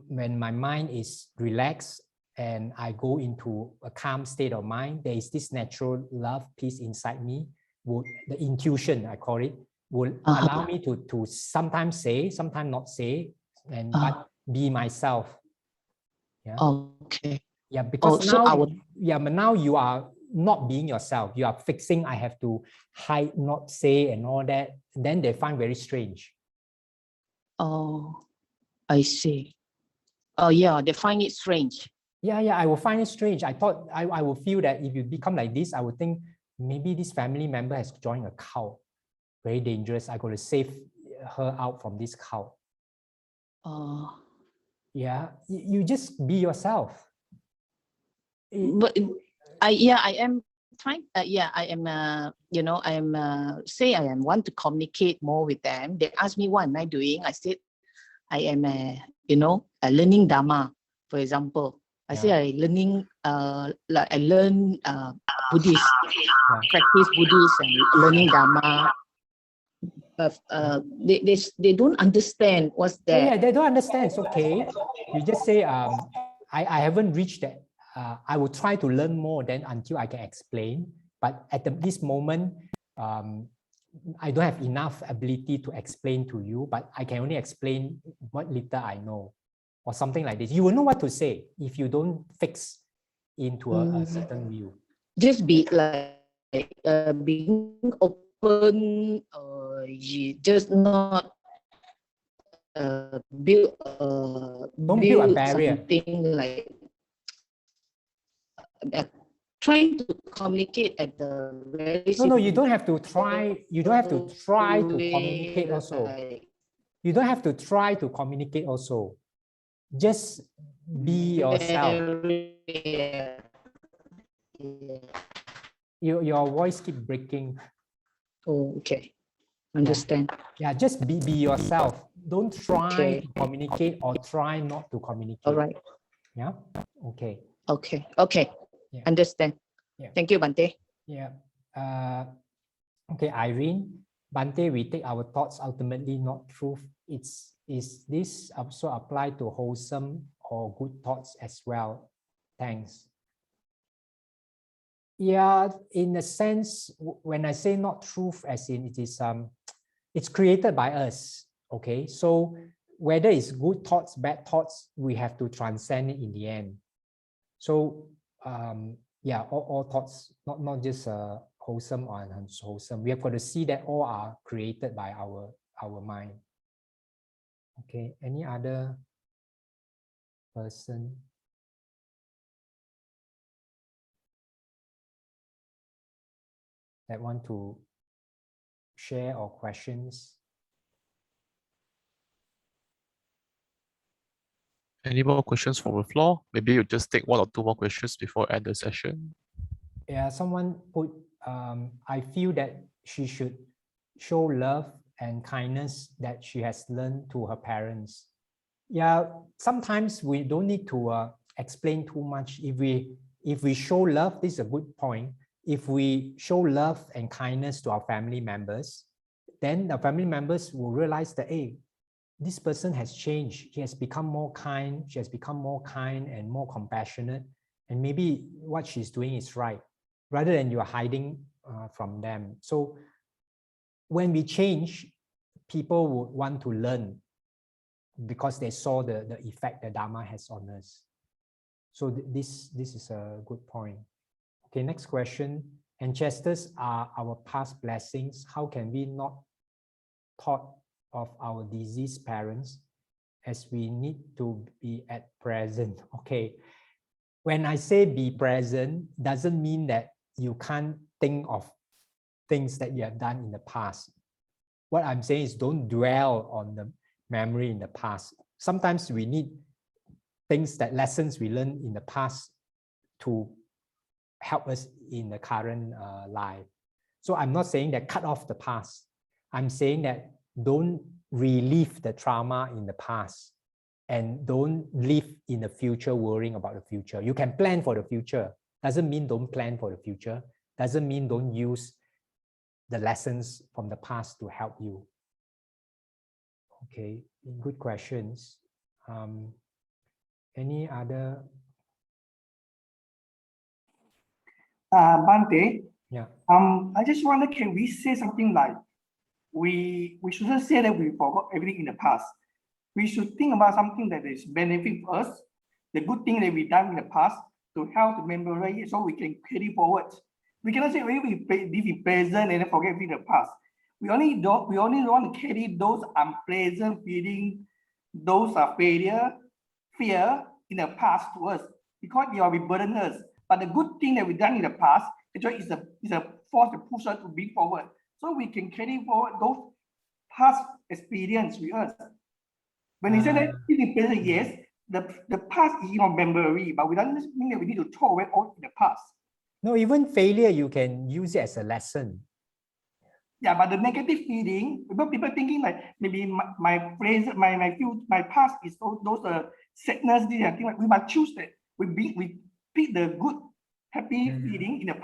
my mind is relaxed and I go into a calm state of mind, there is this natural love, peace inside me. The intuition, I call it, will allow me to sometimes say, sometimes not say, and but be myself. Yeah. Okay. Yeah, because now you are not being yourself. You are fixing, I have to hide, not say, and all that. Then they find very strange. Oh, I see. Oh yeah, they find it strange. Yeah, I will find it strange. I thought I will feel that if you become like this, I would think maybe this family member has joined a cult. Very dangerous. I got to save her out from this cult. Yeah, you just be yourself. But I am trying. I am. I am. Say I am want to communicate more with them. They ask me what am I doing. I said, I am. Learning Dharma. For example, I say I learning. Like I learn Buddhist, practice Buddhist and learning Dharma. But they don't understand what's that. Yeah, they don't understand. It's okay. You just say, I haven't reached that. I will try to learn more then until I can explain. But at this moment, I don't have enough ability to explain to you, but I can only explain what little I know, or something like this. You will know what to say if you don't fix into a certain view. Just be like being open, you just not build a barrier. Something like trying to communicate at the very no, you don't have to try. You don't have to try to communicate also. You don't have to try to communicate also. Just be yourself. Your voice keep breaking. Oh, okay. Understand. Yeah, just be yourself. Don't try to communicate or try not to communicate. All right. Yeah. Okay. Okay. Yeah. Understand. Yeah. Thank you, Bante. Yeah. Okay, Irene. Bante, we take our thoughts ultimately not truth. Is this also apply to wholesome or good thoughts as well? Thanks. Yeah, in a sense, when I say not truth, as in it is it's created by us. Okay, so whether it's good thoughts, bad thoughts, we have to transcend it in the end. So yeah, all thoughts, not just wholesome or unwholesome. We have got to see that all are created by our mind. Okay, any other person? That want to share or questions? Any more questions from the floor? Maybe you just take 1 or 2 more questions before end the session. Yeah, someone put, I feel that she should show love and kindness that she has learned to her parents. Yeah, sometimes we don't need to explain too much. If we show love, this is a good point. If we show love and kindness to our family members, then the family members will realize that, hey, this person has changed. He has become more kind. She has become more kind and more compassionate. And maybe what she's doing is right, rather than you are hiding from them. So when we change, people would want to learn because they saw the effect that Dharma has on us. So this is a good point. Okay, next question. Ancestors are our past blessings. How can we not thought of our deceased parents as we need to be at present? Okay, when I say be present, doesn't mean that you can't think of things that you have done in the past. What I'm saying is don't dwell on the memory in the past. Sometimes we need things, that lessons we learned in the past to help us in the current life. So I'm not saying that cut off the past. I'm saying that don't relive the trauma in the past and don't live in the future worrying about the future. You can plan for the future. Doesn't mean don't plan for the future. Doesn't mean don't use the lessons from the past to help you. Okay, good questions. Any other? Bante, Yeah. I just wonder, can we say something like, we shouldn't say that we forgot everything in the past. We should think about something that is benefit for us, the good thing that we've done in the past to help to memorize it so we can carry forward. We cannot say we live in present and then forget everything in the past. We only want to carry those unpleasant feelings, those are fear in the past to us, because they will burden us. But the good thing that we've done in the past actually is a force to push us to be forward. So we can carry forward those past experience with us. When you say that in present, yes, the past is your memory, but we don't mean that we need to throw away all in the past. No, even failure, you can use it as a lesson. Yeah, but the negative feeling, people thinking like maybe my past is those sadness, these things. Like we must choose that. We pick the good, happy feeling in the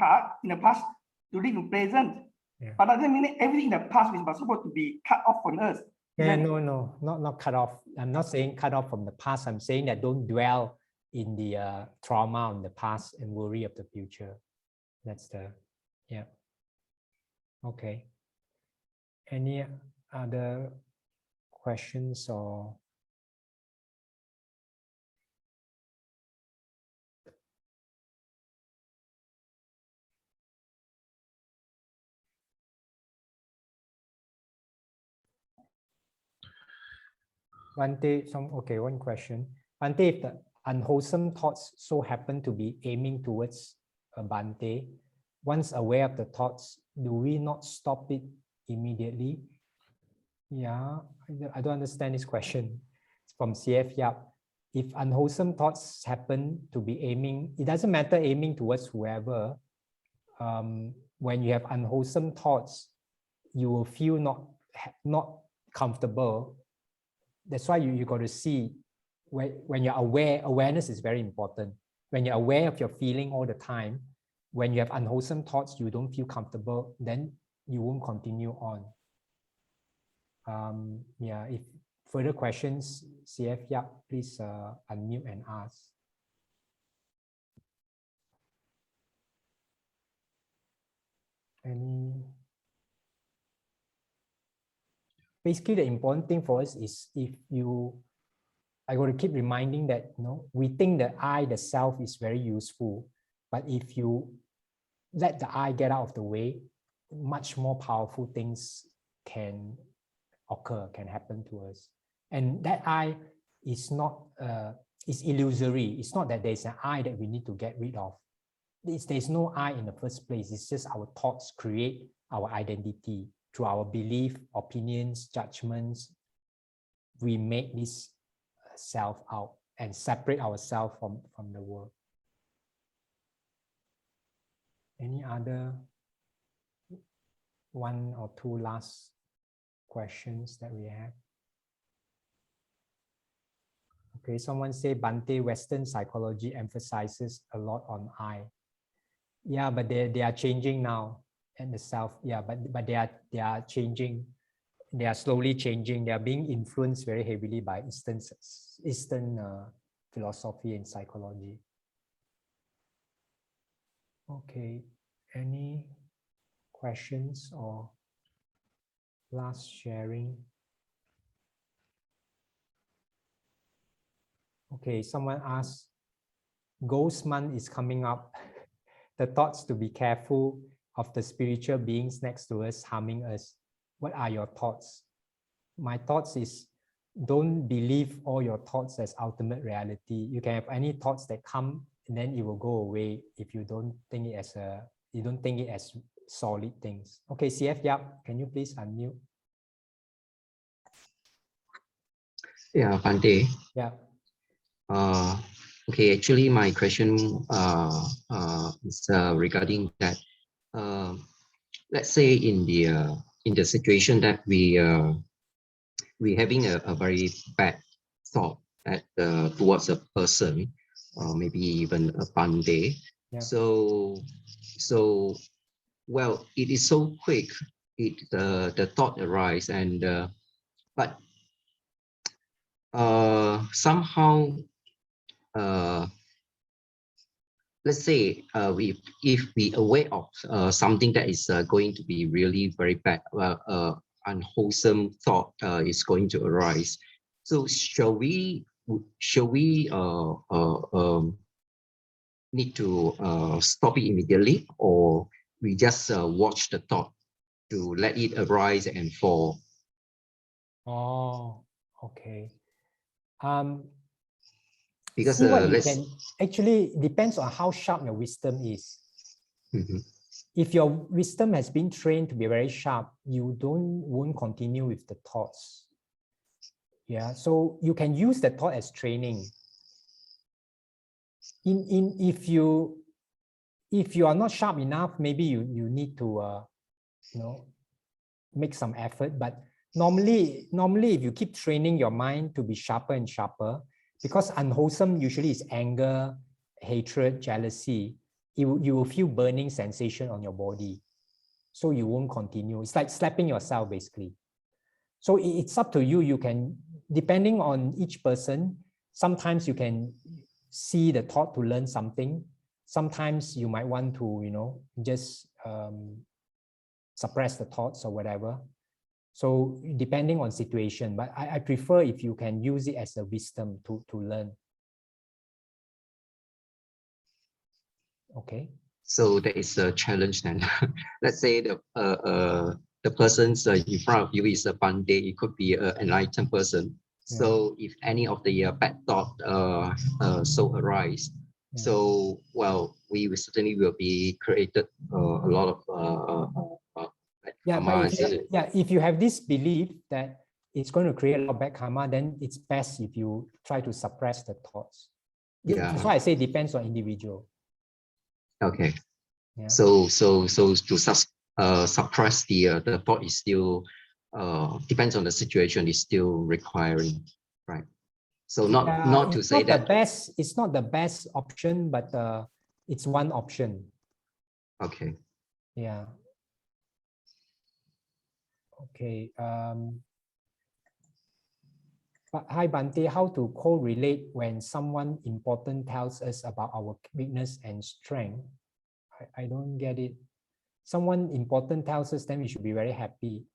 past to live in present. Yeah. But that doesn't mean that everything in the past is supposed to be cut off from us. Yeah, no, not cut off. I'm not saying cut off from the past. I'm saying that don't dwell in the trauma in the past and worry of the future. That's the, yeah. Okay. Any other questions or? Bante, one question. Bante, if the unwholesome thoughts so happen to be aiming towards Bante, once aware of the thoughts, do we not stop it immediately? Yeah, I don't understand this question. It's from CF Yap. If unwholesome thoughts happen to be aiming, it doesn't matter aiming towards whoever. When you have unwholesome thoughts, you will feel not comfortable. That's why you got to see when you're aware. Awareness is very important. When you're aware of your feeling all the time, when you have unwholesome thoughts, you don't feel comfortable, then you won't continue on. Yeah, if further questions, CF Yap, please unmute and ask. Basically, the important thing for us is I got to keep reminding that, we think the I, the self, is very useful, but if you let the I get out of the way, much more powerful things can occur, can happen to us. And that I is not, it's illusory. It's not that there's an I that we need to get rid of. There's no I in the first place. It's just our thoughts create our identity through our belief, opinions, judgments. We make this self out. and separate ourselves from the world. Any other one or two last questions that we have? Okay, someone say Bhante, Western psychology emphasizes a lot on I. Yeah, but they are changing now, and the self. Yeah, but they are changing. They are slowly changing. They are being influenced very heavily by Eastern philosophy and psychology. Okay, any questions or last sharing? Okay, someone asked, Ghost Month is coming up. The thoughts to be careful of the spiritual beings next to us harming us. What are your thoughts? My thoughts is, don't believe all your thoughts as ultimate reality. You can have any thoughts that come and then it will go away if you don't think it as solid things. Okay, CF Yap, can you please unmute? Yeah, Bhante. Yeah. Okay, actually, my question is regarding that. Let's say in the situation that we having a very bad thought at towards a person, or maybe even a Bhante. Yeah. So well, it is so quick. The thought arises, and but somehow. Let's say if we aware of something that is going to be really very bad, unwholesome thought is going to arise. So shall we need to stop it immediately, or we just watch the thought to let it arise and fall? Oh, okay. Because actually depends on how sharp your wisdom is. Mm-hmm. If your wisdom has been trained to be very sharp, you won't continue with the thoughts. Yeah, so you can use the thought as training. If you are not sharp enough, maybe you need to make some effort. But normally if you keep training your mind to be sharper and sharper, because unwholesome usually is anger, hatred, jealousy, you will feel burning sensation on your body. So you won't continue. It's like slapping yourself, basically. So it's up to you. You can, depending on each person, sometimes you can see the thought to learn something. Sometimes you might want to, just suppress the thoughts or whatever. So depending on situation, but I prefer if you can use it as a wisdom to learn. Okay. So there is a challenge then. Let's say the person's in front of you is a Bhante. It could be an enlightened person. Yeah. So if any of the bad thought so arise, Yeah. so well, we certainly will be created a lot of karma. If you have this belief that it's going to create a lot of bad karma, then it's best if you try to suppress the thoughts. Yeah. That's why I say depends on individual. Okay. Yeah. So to suppress the thought is still depends on the situation, is still requiring, right? So not to say that it's not the best option, but it's one option. Okay. Yeah. Okay. But hi Bhante, how to correlate when someone important tells us about our weakness and strength? I don't get it. Someone important tells us, then we should be very happy.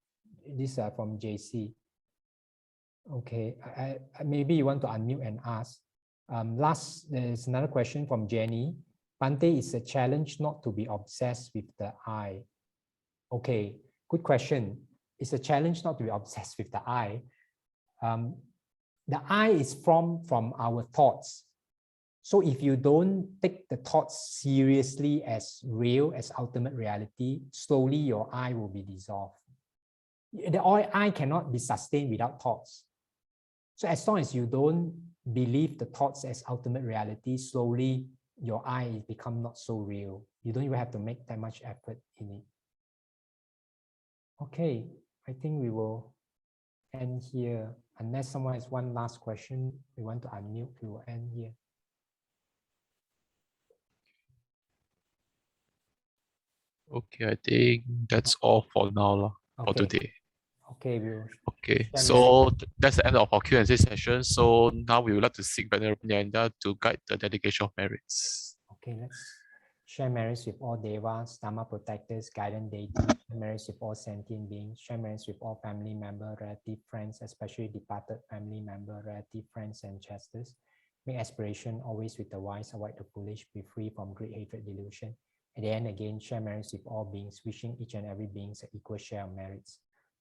These are from JC. Okay, maybe you want to unmute and ask. There's another question from Jenny. Bhante, is a challenge not to be obsessed with the I. Okay, good question. It's a challenge not to be obsessed with the I. The I is from our thoughts. So if you don't take the thoughts seriously as real, as ultimate reality, slowly your I will be dissolved. The I cannot be sustained without thoughts. So as long as you don't believe the thoughts as ultimate reality, slowly your eye become not so real. You don't even have to make that much effort in it. Okay, I think we will end here. Unless someone has one last question, we want to unmute, we will end here. Okay, I think that's all for now for Okay. today. Okay, we'll Okay, share so that's the end of our Q&A session. So now we would like to seek Venerable Nibanna to guide the dedication of merits. Okay, let's share merits with all devas, dharma protectors, guidance deities, share merits with all sentient beings, share merits with all family members, relative friends, especially departed family member, relative friends, and ancestors. Make aspiration always with the wise, avoid the foolish, be free from greed, hatred, delusion. At the end again, share merits with all beings, wishing each and every being an equal share of merits.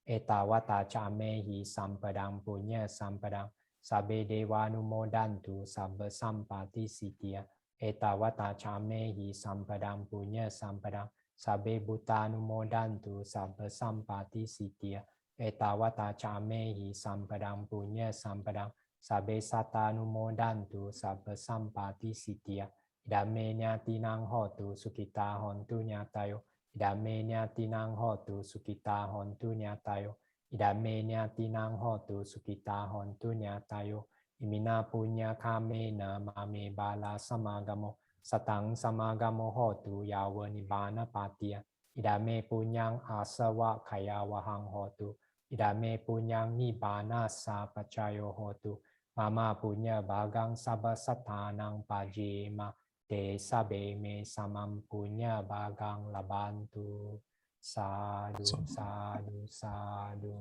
Etawata chamehi sampadang punya sampadang sabe devanumodantu sabba sampati sitya. Etawata chamehi sampadang punya sampadang sabe bhutanumodantu sabba sampati sitya. Etawata chamehi sampadang punya sampadang sabe satanumodantu sabba sampati sitya. Idame nyatinang hotu sukita hontu nyatayo. Idame nyatinang hotu sukita hontu nyatayo. Idame nyatinang hotu sukita hontu nyatayo. Imina punya kamena mame bala samagamo satang samagamo hotu yawa nibbana patiya. Idame punyang asawa kaya wahang hotu. Idame punyang nibbana sa pacayo hotu. Mama punya bagang sabha satanang pajema. Te sabe me samam punya bagang labantu. Sadhu, sadhu, sadhu.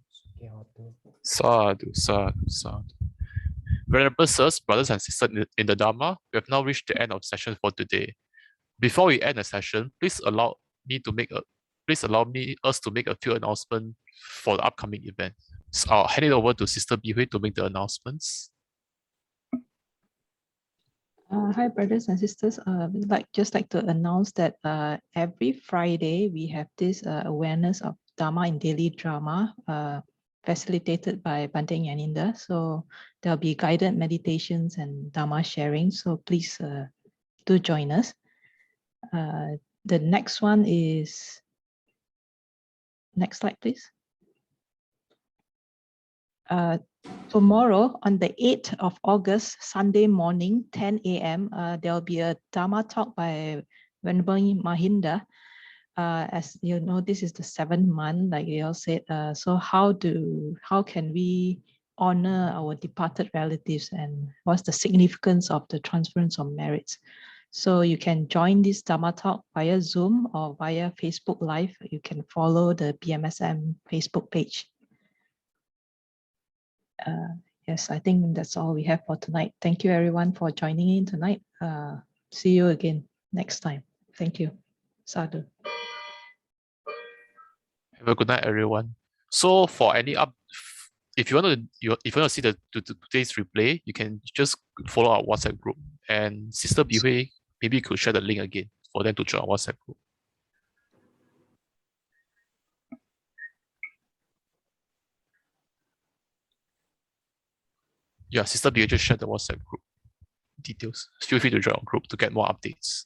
Sukhi hotu. Sadhu, sadhu, sadhu. Venerable sirs, brothers and sisters in the Dharma, we have now reached the end of session for today. Before we end the session, please allow us to make a few announcements for the upcoming event. So I'll hand it over to Sister Bihui to make the announcements. Hi, brothers and sisters. We'd just like to announce that every Friday we have this awareness of Dharma in daily drama, facilitated by Bante Yaninda. So there'll be guided meditations and Dharma sharing. So please do join us. The next one is, next slide, please. Tomorrow, on the 8th of August, Sunday morning, 10 a.m., there'll be a Dharma talk by Venerable Mahinda. As you know, this is the 7th month, like they all said. So how can we honor our departed relatives, and what's the significance of the transference of merits? So you can join this Dharma talk via Zoom or via Facebook Live. You can follow the BMSM Facebook page. Yes, I think that's all we have for tonight. Thank you everyone for joining in tonight. See you again next time. Thank you. Sadhu. Have a good night, everyone. So for any if you want to see today's replay, you can just follow our WhatsApp group. And Sister Bihui, maybe you could share the link again for them to join our WhatsApp group. Yeah, Sister Bihui just shared the WhatsApp group details. Feel free to join our group to get more updates.